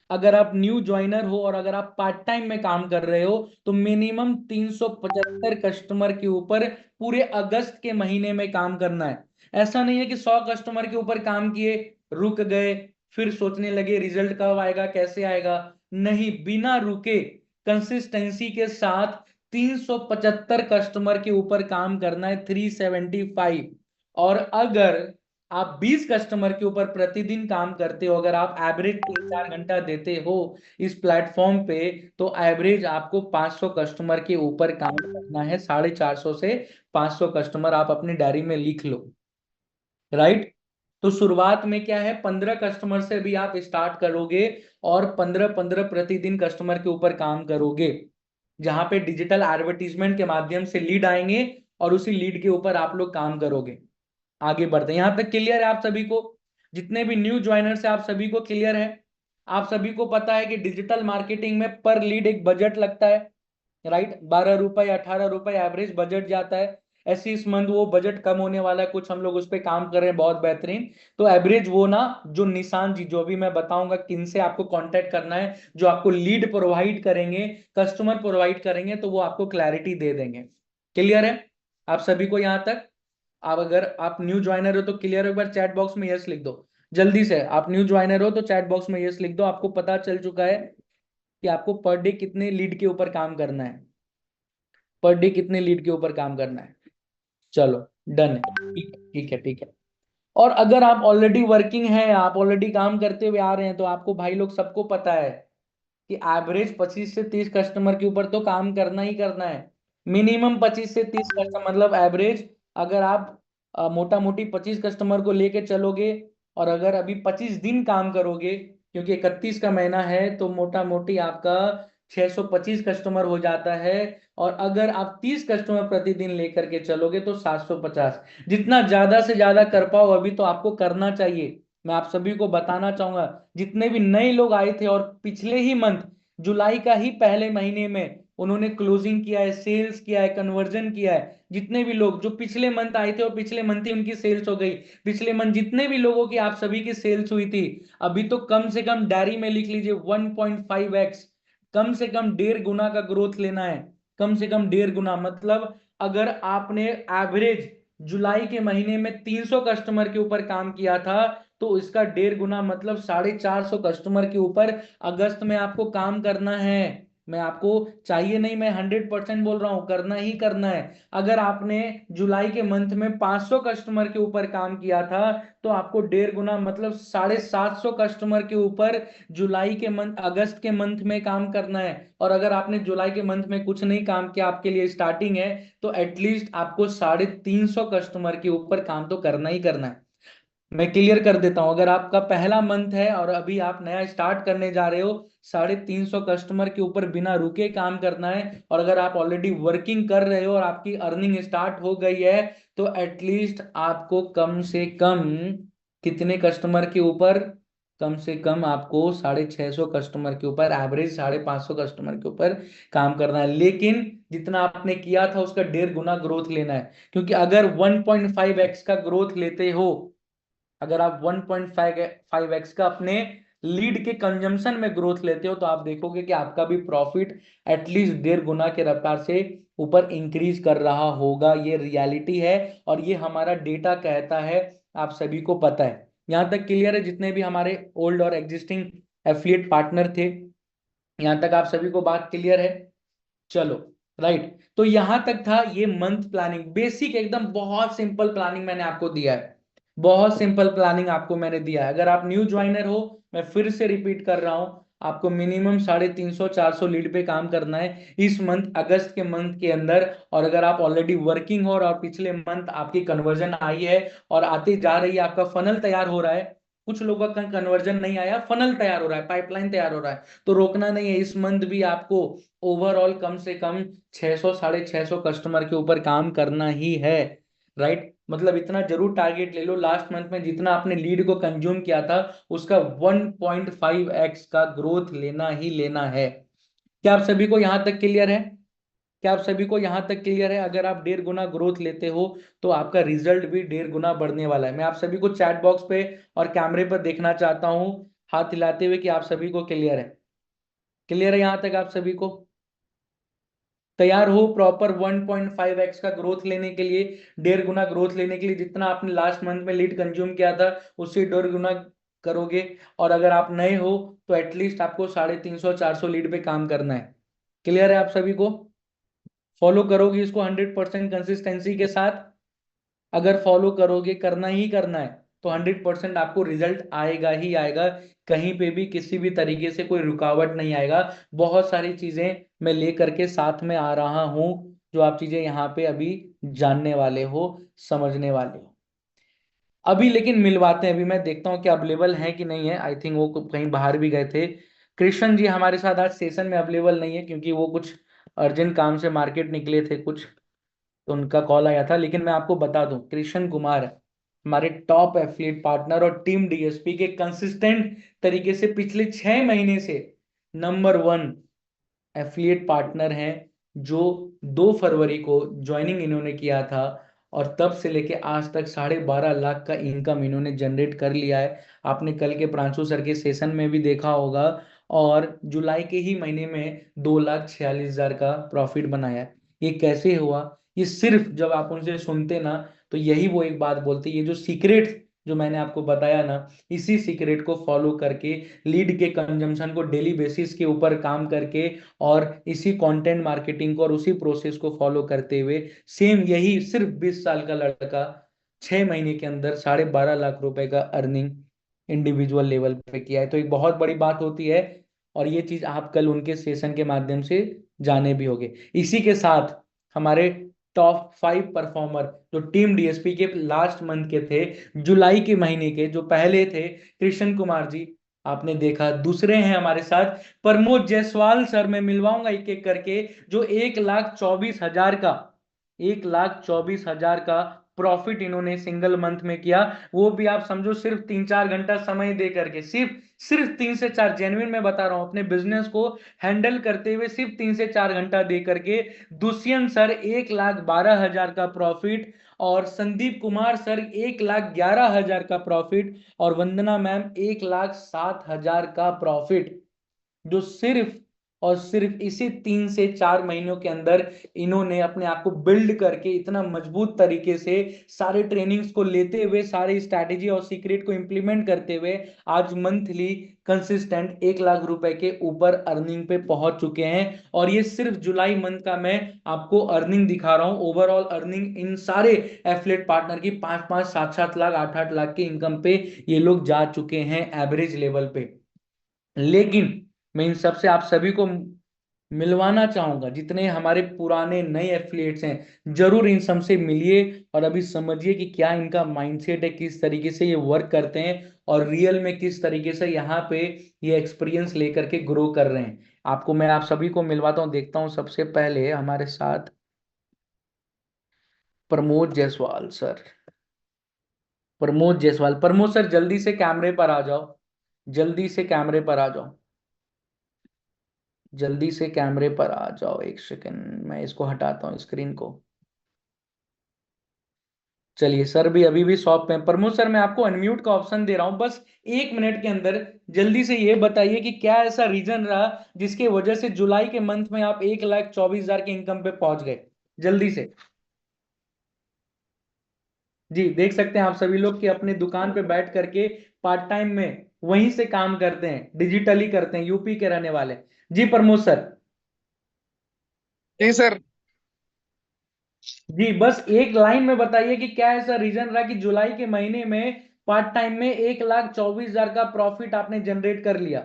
अगर आप न्यू ज्वाइनर हो और अगर आप पार्ट टाइम में काम कर रहे हो, तो मिनिमम 375 कस्टमर के ऊपर पूरे अगस्त के महीने में काम करना है। ऐसा नहीं है कि 100 कस्टमर के ऊपर काम किए, रुक गए, फिर सोचने लगे रिजल्ट कब आएगा, कैसे आएगा। नहीं, बिना रुके कंसिस्टेंसी के साथ 375 कस्टमर के ऊपर काम करना है, 375। और अगर आप 20 कस्टमर के ऊपर प्रतिदिन काम करते हो, अगर आप एवरेज 3-4 घंटा देते हो इस प्लेटफॉर्म पे, तो एवरेज आपको 500 कस्टमर के ऊपर काम करना है। 450 से 500 कस्टमर आप अपनी डायरी में लिख लो, राइट। तो शुरुआत में क्या है, 15 कस्टमर से भी आप स्टार्ट करोगे और 15-15 प्रतिदिन कस्टमर के ऊपर काम करोगे, जहां पे डिजिटल एडवर्टीजमेंट के माध्यम से लीड आएंगे और उसी लीड के ऊपर आप लोग काम करोगे। आगे बढ़ते हैं। यहां तक क्लियर है आप सभी को? जितने भी न्यू ज्वाइनर्स है आप सभी को क्लियर है? आप सभी को पता है कि डिजिटल मार्केटिंग में पर लीड एक बजट लगता है, राइट। 12 रुपए 18 रुपए एवरेज बजट जाता है। ऐसे इस मंथ वो बजट कम होने वाला है, कुछ हम लोग उस पर काम कर रहे हैं, बहुत बेहतरीन। तो एवरेज वो ना, जो निशान जी जो भी मैं बताऊंगा किन से आपको कांटेक्ट करना है, जो आपको लीड प्रोवाइड करेंगे, कस्टमर प्रोवाइड करेंगे, तो वो आपको क्लैरिटी दे देंगे। क्लियर है आप सभी को यहां तक? आप अगर आप न्यू ज्वाइनर हो तो क्लियर, एक बार चैट बॉक्स में यस लिख दो जल्दी से। आप न्यू ज्वाइनर हो तो चैट बॉक्स में यस लिख दो। आपको पता चल चुका है कि आपको पर डे कितने लीड के ऊपर काम करना है, पर डे कितने लीड के ऊपर काम करना है। चलो डन है, ठीक है ठीक है। और अगर आप ऑलरेडी वर्किंग हैं, आप ऑलरेडी काम करते हुए आ रहे हैं, तो आपको भाई लोग सबको पता है कि एवरेज 25 से 30 कस्टमर के ऊपर तो काम करना ही करना है। मिनिमम 25 से 30 कस्टमर, मतलब एवरेज। अगर आप मोटा मोटी 25 कस्टमर को लेके चलोगे, और अगर अभी 25 दिन काम करोगे, क्योंकि 31 का महीना है, तो मोटा मोटी आपका 625 कस्टमर हो जाता है। और अगर आप 30 कस्टमर प्रतिदिन लेकर के चलोगे तो 750। जितना ज्यादा से ज्यादा कर पाओ अभी तो आपको करना चाहिए। मैं आप सभी को बताना चाहूंगा, जितने भी नए लोग आए थे और पिछले ही मंथ जुलाई का ही पहले महीने में उन्होंने क्लोजिंग किया है, सेल्स किया है, कन्वर्जन किया है, जितने भी लोग जो पिछले मंथ आए थे और पिछले मंथ ही उनकी सेल्स हो गई, पिछले मंथ जितने भी लोगों की आप सभी की सेल्स हुई थी, अभी तो कम से कम डायरी में लिख लीजिए 1.5x, कम से कम 1.5 गुना का ग्रोथ लेना है। कम से कम 1.5 गुना, मतलब अगर आपने एवरेज जुलाई के महीने में 300 कस्टमर के ऊपर काम किया था, तो इसका 1.5 गुना मतलब 450 कस्टमर के ऊपर अगस्त में आपको काम करना है। मैं आपको चाहिए नहीं, मैं 100% बोल रहा हूं, करना ही करना है। अगर आपने जुलाई के मंथ में 500 कस्टमर के ऊपर काम किया था, तो आपको 1.5 गुना मतलब 750 कस्टमर के ऊपर जुलाई के मंथ, अगस्त के मंथ में काम करना है। और अगर आपने जुलाई के मंथ में कुछ नहीं काम किया, आपके लिए स्टार्टिंग है, तो एटलीस्ट आपको 350 कस्टमर के ऊपर काम तो करना ही करना है। मैं क्लियर कर देता हूं, अगर आपका पहला मंथ है और अभी आप नया स्टार्ट करने जा रहे हो, 350 कस्टमर के ऊपर बिना रुके काम करना है, और अगर आप ऑलरेडी वर्किंग कर रहे हो और आपकी अर्निंग स्टार्ट हो गई है, तो एटलीस्ट आपको कम से कम कितने कस्टमर के ऊपर, कम से कम आपको 650 कस्टमर के ऊपर, एवरेज 550 कस्टमर के ऊपर काम करना है। लेकिन जितना आपने किया था उसका 1.5 गुना ग्रोथ लेना है, क्योंकि अगर 1.5x का ग्रोथ लेते हो, अगर आप 1.5x का अपने लीड के कंजम्पशन में ग्रोथ लेते हो, तो आप देखोगे कि आपका भी प्रॉफिट एटलीस्ट 1.5 गुना के रफ्तार से ऊपर इंक्रीज कर रहा होगा। ये रियलिटी है और ये हमारा डेटा कहता है, आप सभी को पता है। यहां तक क्लियर है? जितने भी हमारे ओल्ड और एग्जिस्टिंग एफिलिएट पार्टनर थे, यहां तक आप सभी को बात क्लियर है? चलो, राइट। तो यहां तक था ये मंथ प्लानिंग, बेसिक एकदम बहुत सिंपल प्लानिंग मैंने आपको दिया है, बहुत सिंपल प्लानिंग आपको मैंने दिया है। अगर आप न्यू ज्वाइनर हो, मैं फिर से रिपीट कर रहा हूं, आपको मिनिमम 350-400 लीड पे काम करना है इस मंथ, अगस्त के मंथ के अंदर। और अगर आप ऑलरेडी वर्किंग हो और पिछले मंथ आपकी कन्वर्जन आई है और आती जा रही है, आपका फनल तैयार हो रहा है, कुछ लोगों का कन्वर्जन नहीं आया, फनल तैयार हो रहा है, पाइपलाइन तैयार हो रहा है, तो रोकना नहीं है। इस मंथ भी आपको ओवरऑल कम से कम 600 650 कस्टमर के ऊपर काम करना ही है, राइट। मतलब इतना जरूर टारगेट ले लो, लास्ट मंथ में जितना आपने लीड को कंज्यूम किया था उसका 1.5x का ग्रोथ लेना ही लेना है। क्या आप सभी को यहां तक क्लियर है? क्या आप सभी को यहां तक क्लियर है? अगर आप 1.5 गुना ग्रोथ लेते हो तो आपका रिजल्ट भी 1.5 गुना बढ़ने वाला है। मैं आप सभी को चैट बॉक्स पे और कैमरे पर देखना चाहता हूं, हाथ हिलाते हुए, कि आप सभी को क्लियर है? क्लियर है यहां तक? आप सभी को तैयार हो प्रॉपर 1.5x का ग्रोथ लेने के लिए, 1.5 गुना ग्रोथ लेने के लिए? जितना आपने लास्ट मंथ में लीड कंज्यूम किया था उससे 1.5 गुना करोगे। और अगर आप नए हो तो एटलीस्ट आपको 350-400 लीड पे काम करना है। क्लियर है आप सभी को? फॉलो करोगे इसको 100% कंसिस्टेंसी के साथ? अगर फॉलो करोगे, करना ही करना है, तो 100% आपको रिजल्ट आएगा ही आएगा। कहीं पे भी किसी भी तरीके से कोई रुकावट नहीं आएगा। बहुत सारी चीजें मैं लेकर के साथ में आ रहा हूं, जो आप चीजें यहाँ पे अभी जानने वाले हो, समझने वाले हो। अभी लेकिन मिलवाते हैं, अभी मैं देखता हूँ कि अवेलेबल है कि नहीं है। आई थिंक वो कहीं बाहर भी गए थे। कृष्ण जी हमारे साथ आज सेशन में अवेलेबल नहीं है, क्योंकि वो कुछ अर्जेंट काम से मार्केट निकले थे कुछ, तो उनका कॉल आया था। लेकिन मैं आपको बता दूं, कृष्ण कुमार हमारे टॉप एफिलिएट पार्टनर और टीम डीएसपी के कंसिस्टेंट तरीके से पिछले 6 महीने से नंबर 1 एफिलिएट पार्टनर हैं, जो 2 फरवरी को ज्वाइनिंग इन्होंने किया था, और तब से लेके आज तक 12.5 लाख का इनकम इन्होंने जनरेट कर लिया है। आपने कल के प्रांशु सर के सेशन में भी देखा होगा। और जुलाई के ही महीने में 2,46,000 का प्रॉफिट बनाया है। ये कैसे हुआ? ये सिर्फ जब आप उनसे सुनते ना, तो यही वो एक बात बोलते, ये जो सीक्रेट जो मैंने आपको बताया ना, इसी सीक्रेट को फॉलो करके, लीड के कंजम्पशन को डेली बेसिस के ऊपर काम करके, और इसी कंटेंट मार्केटिंग को और उसी प्रोसेस को फॉलो करते हुए, सेम यही सिर्फ 20 साल का लड़का 6 महीने के अंदर 12.5 लाख रुपए का अर्निंग इंडिविजुअल लेवल पे किया है। तो एक बहुत बड़ी बात होती है, और ये चीज आप कल उनके सेशन के माध्यम से जाने भी होगे। इसी के साथ हमारे टॉप 5 परफॉर्मर जो टीम डीएसपी के लास्ट मंथ के थे, जुलाई के महीने के जो पहले थे, कृष्ण कुमार जी आपने देखा। दूसरे हैं हमारे साथ प्रमोद जायसवाल सर, मैं मिलवाऊंगा एक एक करके, जो 1,24,000 का, 1,24,000 का प्रॉफिट इन्होंने सिंगल मंथ में किया। वो भी आप समझो सिर्फ 3-4 घंटा समय दे करके, सिर्फ 3 से 4, जेन्युइन मैं बता रहा हूं, अपने बिजनेस को हैंडल करते हुए सिर्फ 3 से 4 घंटा दे करके। दुष्यंत सर 1,12,000 का प्रॉफिट, और संदीप कुमार सर 1,11,000 का प्रॉफिट, और वंदना मैम 1,07,000 का प्रॉफिट, जो सिर्फ और सिर्फ इसी 3 से 4 महीनों के अंदर इन्होंने अपने आप को बिल्ड करके इतना मजबूत तरीके से सारे ट्रेनिंग्स को लेते हुए, सारे स्ट्रैटेजी और सीक्रेट को इंप्लीमेंट करते हुए, आज मंथली कंसिस्टेंट 1 लाख रुपए के ऊपर अर्निंग पे पहुंच चुके हैं। और ये सिर्फ जुलाई मंथ का मैं आपको अर्निंग दिखा रहा हूं। ओवरऑल अर्निंग इन सारे एफिलिएट पार्टनर की 5-5, 7-7 लाख, 8-8 लाख के इनकम पे ये लोग जा चुके हैं एवरेज लेवल पे। लेकिन मैं इन सबसे आप सभी को मिलवाना चाहूंगा जितने हमारे पुराने नए एफिलिएट्स हैं, जरूर इन सब से मिलिए और अभी समझिए कि क्या इनका माइंडसेट है, किस तरीके से ये वर्क करते हैं और रियल में किस तरीके से यहाँ पे ये एक्सपीरियंस लेकर के ग्रो कर रहे हैं। आपको मैं आप सभी को मिलवाता हूँ। देखता हूँ सबसे पहले हमारे साथ प्रमोद जायसवाल सर। प्रमोद जायसवाल, प्रमोद सर जल्दी से कैमरे पर आ जाओ, जल्दी से कैमरे पर आ जाओ, जल्दी से कैमरे पर आ जाओ। एक सेकंड, मैं इसको हटाता हूँ स्क्रीन को। चलिए सर भी अभी भी शॉप पे। प्रमोद सर मैं आपको अनम्यूट का ऑप्शन दे रहा हूं, बस 1 मिनट के अंदर जल्दी से ये बताइए कि क्या ऐसा रीजन रहा जिसकी वजह से जुलाई के मंथ में आप 1,24,000 के इनकम पे पहुंच गए, जल्दी से। जी देख सकते हैं आप सभी लोग कि अपने दुकान पे बैठ करके पार्ट टाइम में वहीं से काम करते हैं, डिजिटली करते हैं, यूपी के रहने वाले। जी प्रमोद सर। जी सर। जी बस एक लाइन में बताइए कि क्या ऐसा रीजन रहा कि जुलाई के महीने में पार्ट टाइम में 1,24,000 का प्रॉफिट आपने जनरेट कर लिया।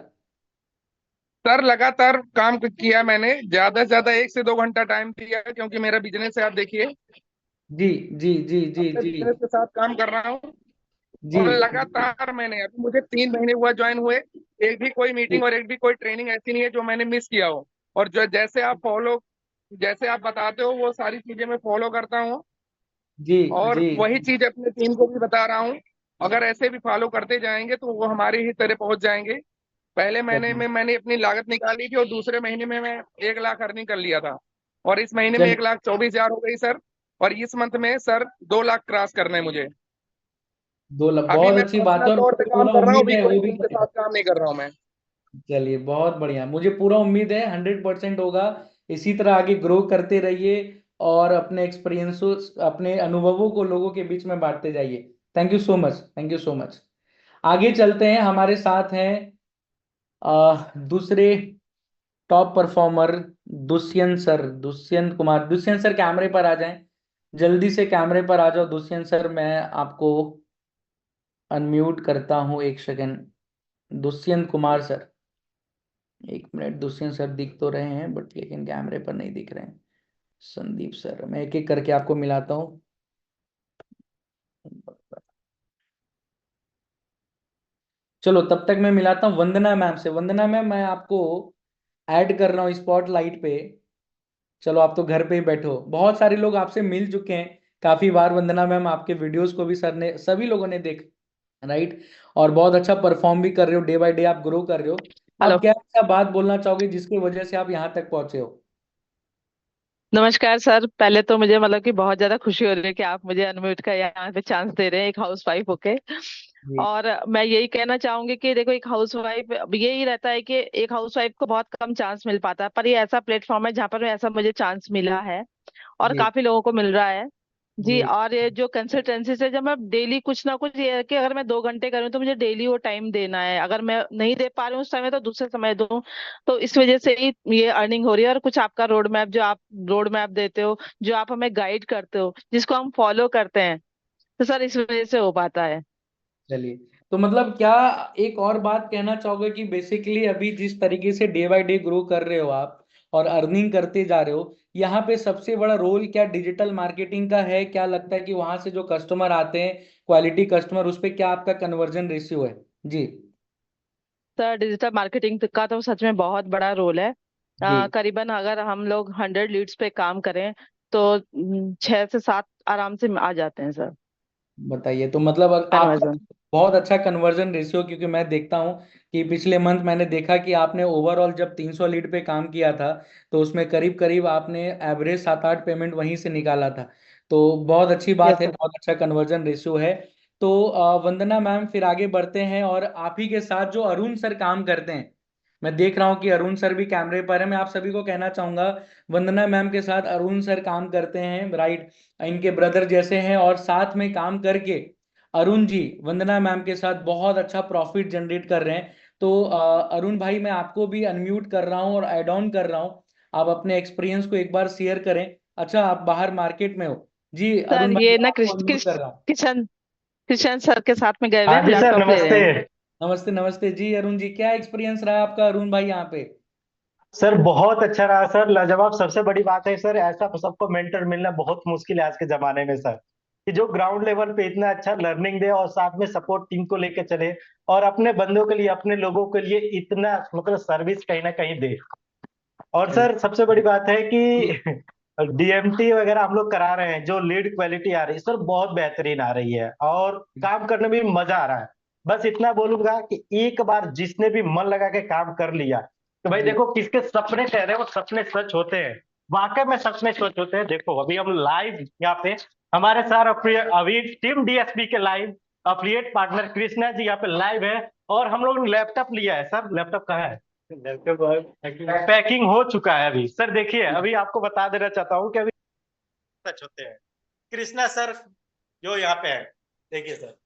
सर लगातार काम किया मैंने, ज्यादा से ज्यादा 1 से 2 घंटा टाइम दिया, क्योंकि मेरा बिजनेस है, आप देखिए जी जी जी जी अपने जी बिजनेस के साथ काम कर रहा हूँ। जी और लगातार मैंने, अभी मुझे 3 महीने हुआ ज्वाइन हुए, एक भी कोई जी मीटिंग और एक भी कोई ट्रेनिंग ऐसी नहीं है जो मैंने मिस किया हो। और जो जैसे आप बताते हो वो सारी चीजें मैं फॉलो करता हूँ। जी और जी वही चीज अपने टीम को भी बता रहा हूँ। अगर ऐसे भी फॉलो करते जाएंगे तो वो हमारे ही तरह पहुंच जाएंगे। पहले महीने में मैंने अपनी लागत निकाली थी और दूसरे महीने में मैं 1 लाख अर्निंग कर लिया था। और इस महीने में चलिए 1,24,000 हो गई सर। और इस मंथ में सर 2 लाख क्रॉस करना है मुझे। 2 लाख अभी बहुत मैं अच्छी बात पर्सनल है और तौर पे मुझे काम पूरा कर रहा हूँ, उम्मीद अभी है कोई वो भी टीम के साथ करेगा। काम नहीं कर रहा हूँ मैं। चलिए बहुत बढ़िया, मुझे पूरा उम्मीद है 100% होगा। इसी तरह आगे ग्रो करते रहिए और अपने एक्सपीरियंस, अपने अनुभवों को लोगों के बीच में बांटते जाइए। Thank you so much, thank you so much. आगे चलते हैं, हमारे साथ हैं दूसरे top performer Dushyant sir, Dushyant Kumar. Dushyant sir कैमरे पर आ जाएं, जल्दी से कैमरे पर आ जाओ दुष्यंत सर। मैं आपको अनम्यूट करता हूं, एक second. Dushyant Kumar sir, 1 minute. Dushyant sir दिख तो रहे हैं बट लेकिन कैमरे पर नहीं दिख रहे हैं। संदीप सर, मैं एक एक करके आपको मिलाता हूँ। चलो तब तक मैं मिलाता हूँ वंदना मैम से। वंदना मैम मैं आपको ऐड कर रहा हूँ स्पॉटलाइट पे। चलो आप तो घर पे ही बैठो, बहुत सारे लोग आपसे मिल चुके हैं काफी बार। वंदना मैम आपके वीडियोस को भी सर ने, सभी लोगों ने देख, राइट। और बहुत अच्छा परफॉर्म भी कर रहे हो, डे बाय डे आप ग्रो कर रहे हो। हेलो। आप क्या ऐसा बात बोलना चाहोगे जिसकी वजह से आप यहाँ तक पहुंचे हो? नमस्कार सर, पहले तो मुझे मतलब कि बहुत ज्यादा खुशी हो रही है कि आप मुझे अनम्यूट का यहाँ पे चांस दे रहे हैं एक हाउस वाइफ होके। जी और मैं यही कहना चाहूंगी कि देखो, एक हाउस वाइफ, यही रहता है कि एक हाउस वाइफ को बहुत कम चांस मिल पाता है, पर ये ऐसा प्लेटफॉर्म है जहाँ पर ऐसा मुझे चांस मिला है और जी काफी लोगों को मिल रहा है। जी। जी और ये जो कंसल्टेंसी से जब मैं डेली कुछ ना कुछ, ये है कि अगर मैं 2 घंटे करूँ तो मुझे डेली वो टाइम देना है। अगर मैं नहीं दे पा रही हूँ उस समय तो दूसरे समय दूं। तो इस वजह से ही ये अर्निंग हो रही है। और कुछ आपका रोड मैप, जो आप रोड मैप देते हो, जो आप हमें गाइड करते हो, जिसको हम फॉलो करते हैं, तो सर इस वजह से हो पाता है। चलिए, तो मतलब क्या एक और बात कहना चाहोगे कि बेसिकली अभी जिस तरीके से डे बाय डे ग्रो कर रहे हो आप और अर्निंग करते जा रहे हो, यहाँ पे सबसे बड़ा रोल क्या डिजिटल मार्केटिंग का है? क्या लगता है कि वहां से जो कस्टमर आते हैं, क्वालिटी कस्टमर, उस पे क्या आपका कन्वर्जन रेशियो है? जी सर डिजिटल मार्केटिंग का तो सच में बहुत बड़ा रोल है। जी करीबन अगर हम लोग 100 लीड्स पे काम करें तो 6 से 7 आराम से आ जाते हैं सर, बताइए। तो मतलब आपका कन्वर्जन। बहुत अच्छा कन्वर्जन रेशियो, क्योंकि मैं देखता हूँ कि पिछले मंथ मैंने देखा कि आपने ओवरऑल जब 300 लीड पे काम किया था तो उसमें करीब करीब आपने एवरेज 7-8 पेमेंट वहीं से निकाला था। तो बहुत अच्छी बात यस है, सर। बहुत अच्छा कन्वर्जन रेशियो है। तो वंदना मैम फिर आगे बढ़ते हैं और आप ही के साथ जो अरुण सर काम करते हैं, मैं देख रहा हूँ कि अरुण सर भी कैमरे पर है। मैं आप सभी को कहना चाहूंगा वंदना मैम के साथ अरुण सर काम करते हैं, राइट। इनके ब्रदर जैसे हैं और साथ में काम करके अरुण जी वंदना मैम के साथ बहुत अच्छा प्रॉफिट जनरेट कर रहे हैं। तो अरुण भाई मैं आपको भी अनम्यूट कर रहा हूँ और ऐड ऑन कर रहा हूँ। आप अपने एक्सपीरियंस को एक बार शेयर करें। अच्छा आप बाहर मार्केट में हो? जी सर अरुण भाई ये मैं ना आपको अनम्यूट कर रहा हूँ। किशन किशन सर के साथ में गए हुए हाँ हैं, जी सर, लैपटॉप ले रहे नमस्ते। हैं। नमस्ते नमस्ते जी अरुण जी, क्या एक्सपीरियंस रहा आपका अरुण भाई यहाँ पे? सर बहुत अच्छा रहा सर, लाजवाब। सबसे बड़ी बात है सर, ऐसा सबको मेंटर मिलना बहुत मुश्किल है आज के जमाने में सर, कि जो ग्राउंड लेवल पे इतना अच्छा लर्निंग दे और साथ में सपोर्ट टीम को लेकर चले और अपने बंदों के लिए, अपने लोगों के लिए इतना मतलब सर्विस कहीं ना कहीं दे। और सर सबसे बड़ी बात है कि डीएमटी वगैरह हम लोग करा रहे हैं, जो लीड क्वालिटी आ रही है सर बहुत बेहतरीन आ रही है और काम करने में भी मजा आ रहा है। बस इतना बोलूंगा कि एक बार जिसने भी मन लगा के काम कर लिया तो भाई जी देखो, किसके सपने कह रहे हैं वो सपने सच होते हैं, वाकई में सपने सच होते हैं। देखो अभी हम लाइव यहाँ पे हमारे सार अभी टीम डीएसपी के live affiliate partner Krishna ji यहाँ पे लाइव है, और हम लोग ने लैपटॉप लिया है। सर लैपटॉप कहाँ है? पैकिंग हो चुका है अभी सर। देखिए अभी आपको बता देना चाहता हूँ कि अभी सच होते हैं। कृष्णा सर जो यहाँ पे है, देखिए सर।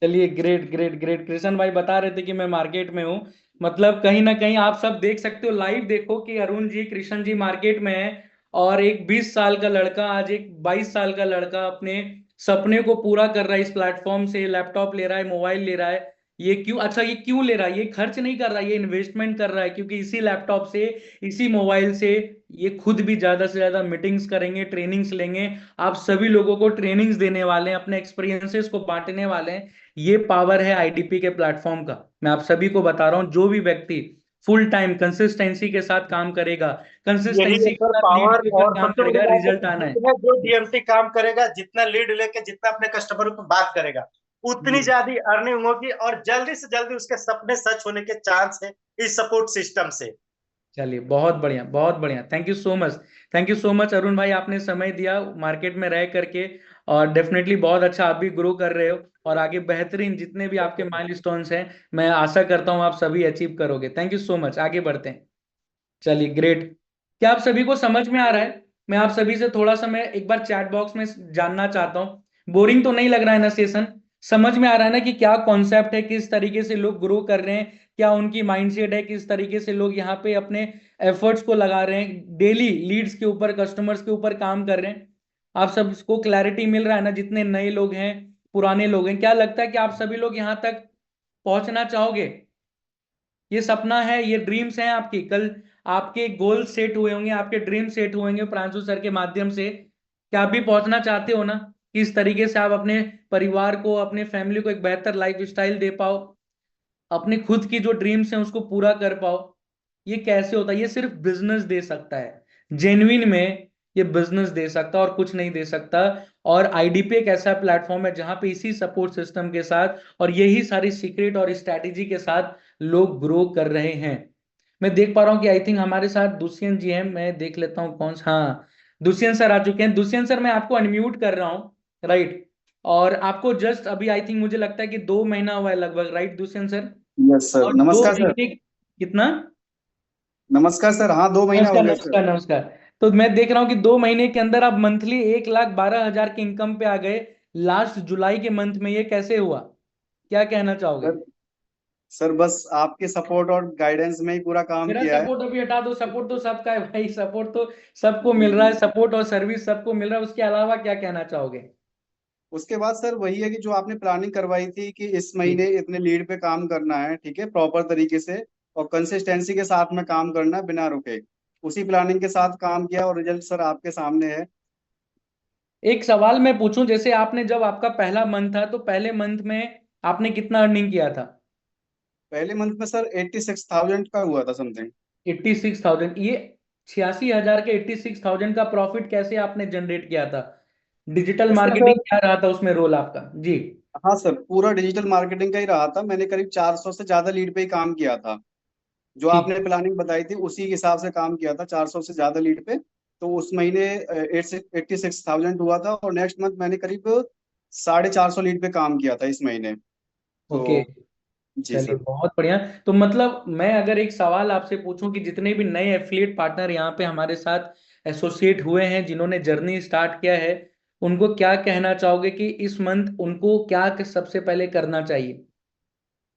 चलिए, ग्रेट ग्रेट ग्रेट। कृष्ण भाई बता रहे थे कि मैं मार्केट में हूँ, मतलब कहीं ना कहीं आप सब देख सकते हो, लाइव देखो कि अरुण जी, कृष्ण जी मार्केट में है, और एक 20 साल का लड़का आज एक 22 साल का लड़का अपने सपने को पूरा कर रहा है। इस प्लेटफॉर्म से लैपटॉप ले रहा है, मोबाइल ले रहा है। ये क्यों, अच्छा ये क्यों ले रहा है? ये खर्च नहीं कर रहा है, ये इन्वेस्टमेंट कर रहा है, क्योंकि इसी लैपटॉप से, इसी मोबाइल से ये खुद भी ज्यादा से ज्यादा मीटिंग्स करेंगे, ट्रेनिंग्स लेंगे। आप सभी लोगों को ट्रेनिंग्स देने वाले हैं, अपने एक्सपीरियंसेस को बांटने वाले हैं। ये पावर है आईडीपी के प्लेटफॉर्म का। मैं आप सभी को बता रहा हूं, जो भी व्यक्ति फुल टाइम कंसिस्टेंसी के साथ काम करेगा, यही है कंसिस्टेंसी के सर साथ लीड पावर। के ऊपर और काम सबसे बड़ी करेगा, बात है रिजल्ट कि आना है। जितना जो डीएमटी काम करेगा, जितना लीड लेके, जितना अपने कस्टमरों को बात करेगा, उतनी जी ज्यादा अर्निंग होगी और जल्दी से जल्दी उसके सपने सच होने के चांस है इस सपोर्ट सिस्टम से। चलिए, बहुत बढ़िया बहुत बढ़िया। Thank you so much, thank you so much Arun भाई, आपने समय दिया मार्केट में रह करके। और डेफिनेटली बहुत अच्छा, आप भी ग्रो कर रहे हो, और आगे बेहतरीन जितने भी आपके माइलस्टोन्स हैं, मैं आशा करता हूँ आप सभी अचीव करोगे। थैंक यू सो मच, आगे बढ़ते हैं। चलिए, ग्रेट। क्या आप सभी को समझ में आ रहा है? मैं आप सभी से थोड़ा सा, मैं एक बार चैट बॉक्स में जानना चाहता हूँ, बोरिंग तो नहीं लग रहा है ना सेशन? समझ में आ रहा है ना कि क्या कॉन्सेप्ट है, किस तरीके से लोग ग्रो कर रहे हैं, क्या उनकी माइंडसेट है, किस तरीके से लोग यहाँ पे अपने एफर्ट्स को लगा रहे हैं, डेली लीड्स के ऊपर, कस्टमर्स के ऊपर काम कर रहे हैं। आप सबको क्लैरिटी मिल रहा है ना? जितने नए लोग हैं, पुराने लोग हैं, क्या लगता है कि आप सभी लोग यहाँ तक पहुंचना चाहोगे? ये सपना है, ये ड्रीम्स हैं आपकी। कल आपके गोल सेट हुए होंगे, आपके ड्रीम सेट हुए होंगे प्रांशु सर के माध्यम से। क्या आप भी पहुंचना चाहते हो ना? किस तरीके से आप अपने परिवार को, अपने फैमिली को एक बेहतर लाइफ स्टाइल दे पाओ, अपने खुद की जो ड्रीम्स हैं उसको पूरा कर पाओ। ये कैसे होता है? ये सिर्फ बिजनेस दे सकता है, जेन्युइन में ये बिजनेस दे सकता है और कुछ नहीं दे सकता। और आईडीपी एक ऐसा प्लेटफॉर्म है जहां पे इसी सपोर्ट सिस्टम के साथ और यही सारी सीक्रेट और स्ट्रैटेजी के साथ लोग ग्रो कर रहे हैं। मैं देख पा रहा हूँ कि आई थिंक हमारे साथ दुष्यंत जी हैं, मैं देख लेता हूँ कौन सा। हाँ, दुष्यंत सर आ चुके हैं। दुष्यंत सर, मैं आपको अनम्यूट कर रहा हूँ, राइट? और आपको जस्ट अभी आई थिंक मुझे लगता है कि 2 महीना हुआ है लगभग, right Dushyant sir? Yes sir, और दो नमस्कार सर। महीने कितना? नमस्कार सर, हाँ 2 महीना हो नमस्कार गया सर। नमस्कार नमस्कार। तो मैं देख रहा हूँ कि 2 महीने के अंदर आप मंथली 1,12,000 के इनकम पे आ गए। लास्ट जुलाई के मंथ में ये कैसे हुआ? क्या कहना चाहोगे? सर सर बस आपके सपोर्ट और गाइडेंस में ही पूरा काम मेरा किया है। सपोर्ट अभी हटा दो, सपोर्ट तो सबका है भाई, सपोर्ट तो सबको मिल रहा है, सपोर्ट और सर्विस सबको मिल रहा है। उसके अलावा क्या कहना चाहोगे? उसके बाद सर वही है कि जो आपने प्लानिंग करवाई थी कि इस जी महीने इतने लीड पे काम करना है, ठीक है, प्रॉपर तरीके से और कंसिस्टेंसी के साथ में काम करना है बिना रुके, उसी प्लानिंग के साथ काम किया और रिजल्ट सर आपके सामने है। एक सवाल मैं पूछूं, जैसे आपने, जब आपका पहला मंथ था तो पहले मंथ में आपने कितना अर्निंग किया था? पहले मंथ में सर 86,000 का हुआ था समथिंग। 86,000? ये 86,000 के 86,000 का प्रॉफिट कैसे आपने जनरेट किया था? डिजिटल उसमें मार्केटिंग सर, क्या रहा था उसमें रोल आपका? जी हाँ सर पूरा डिजिटल मार्केटिंग का ही रहा था। मैंने करीब 400 से ज्यादा लीड पे ही काम किया था। जो ठीक। आपने प्लानिंग बताई थी उसी हिसाब से काम किया था, 400 से ज्यादा लीड पे। तो उस महीने 86,000 हुआ था और नेक्स्ट मंथ मैंने करीब 450 लीड पे काम किया था इस महीने। ओके, तो जी चलिए सर। बहुत बढ़िया। तो मतलब मैं अगर एक सवाल आपसे पूछूं कि जितने भी नए एफिलिएट पार्टनर यहाँ पे हमारे साथ एसोसिएट हुए हैं, जिन्होंने जर्नी स्टार्ट किया है, उनको क्या कहना चाहोगे कि इस मंथ उनको क्या सबसे पहले करना चाहिए?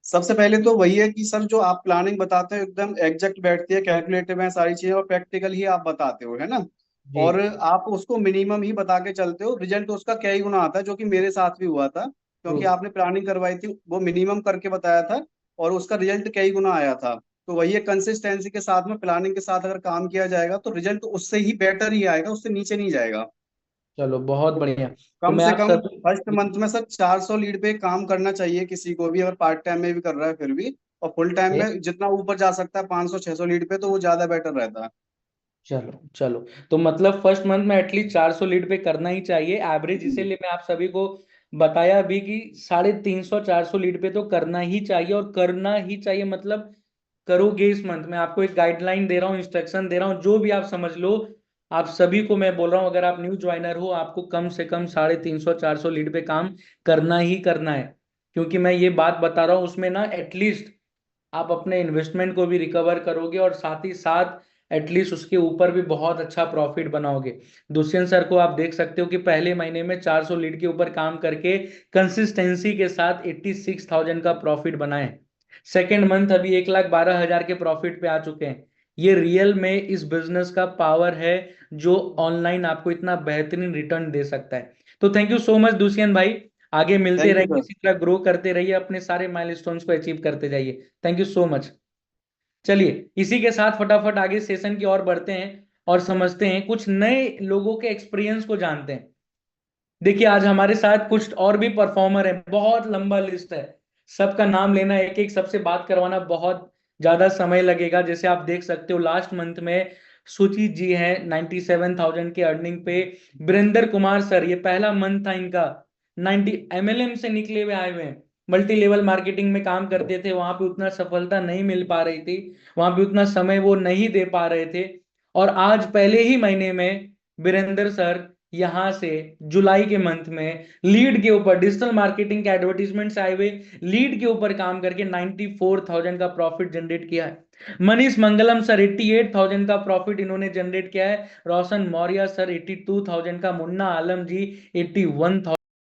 सबसे पहले तो वही है कि सर जो आप प्लानिंग बताते हो एकदम एग्जैक्ट बैठती है, कैलकुलेटिव है सारी चीजें और प्रैक्टिकल ही आप बताते हो, है ना। जी और आप उसको मिनिमम ही बता के चलते हो, रिजल्ट उसका क्या ही गुना आता है, जो कि मेरे साथ भी हुआ था ट्रू। क्योंकि आपने प्लानिंग करवाई थी वो मिनिमम करके बताया था और उसका रिजल्ट क्या ही गुना आया था। तो वही है, कंसिस्टेंसी के साथ में प्लानिंग के साथ अगर काम किया जाएगा तो रिजल्ट उससे ही बेटर ही आएगा, उससे नीचे नहीं जाएगा। चलो बहुत बढ़िया। तो कम मैं से आप कम सभी फर्स्ट मंथ में सर 400 लीड पे काम करना चाहिए किसी को भी, अगर पार्ट टाइम में भी कर रहा है फिर भी, और फुल टाइम में जितना ऊपर जा सकता है 500-600 लीड पे तो वो ज्यादा बेटर रहता है। चलो चलो, तो मतलब फर्स्ट मंथ में एटलीस्ट 400 लीड पे करना ही चाहिए एवरेज, इसीलिए मैं आप सभी को बताया भी कि 350-400 लीड पे तो करना ही चाहिए, और करना ही चाहिए मतलब करोगे इस मंथ में। आपको एक गाइडलाइन दे रहा हूँ, इंस्ट्रक्शन दे रहा हूँ, जो भी आप समझ लो। आप सभी को मैं बोल रहा हूँ, अगर आप न्यू ज्वाइनर हो, आपको कम से कम 350-400 लीड पे काम करना ही करना है। क्योंकि मैं ये बात बता रहा हूँ, उसमें ना एटलीस्ट आप अपने इन्वेस्टमेंट को भी रिकवर करोगे, और साथ ही साथ एटलीस्ट उसके ऊपर भी बहुत अच्छा प्रॉफिट बनाओगे। दुष्यंत सर को आप देख सकते हो कि पहले महीने में 400 लीड के ऊपर काम करके कंसिस्टेंसी के साथ 86,000 का प्रॉफिट बनाए। सेकेंड मंथ अभी 1,12,000 के प्रॉफिट पे आ चुके हैं। ये रियल में इस बिजनेस का पावर है, जो ऑनलाइन आपको इतना बेहतरीन रिटर्न दे सकता है। तो thank you so much Dushyant भाई, आगे मिलते थैंक यू रहेंगे, सर। इसी तरह ग्रो करते रहिए, अपने सारे माइलस्टोन्स को अचीव करते जाइए। Thank you so much. चलिए इसी के साथ फटाफट आगे सेशन की ओर बढ़ते हैं और समझते हैं, कुछ नए लोगों के एक्सपीरियंस को जानते हैं। देखिए आज हमारे साथ कुछ और भी परफॉर्मर है, बहुत लंबा लिस्ट है, सबका नाम लेना, एक एक सबसे बात करवाना बहुत ज्यादा समय लगेगा। जैसे आप देख सकते हो लास्ट मंथ में सुचित जी हैं 97,000 के अर्निंग पे। वीरेंद्र कुमार सर, ये पहला मंथ था इनका, 90 MLM से निकले हुए आए हुए हैं, मल्टी लेवल मार्केटिंग में काम करते थे, वहां पे उतना सफलता नहीं मिल पा रही थी, वहां पे उतना समय वो नहीं दे पा रहे थे, और आज पहले ही महीने में वीरेंद्र सर यहां से जुलाई के मंथ में लीड के ऊपर, डिजिटल मार्केटिंग के एडवर्टीजमेंट से आए हुए लीड के ऊपर काम करके 94,000 का प्रॉफिट जनरेट किया है। मनीष मंगलम सर 88,000 का प्रॉफिट इन्होंने जनरेट किया है। रोशन मौर्य सर 82,000 का, मुन्ना आलम जी 81,000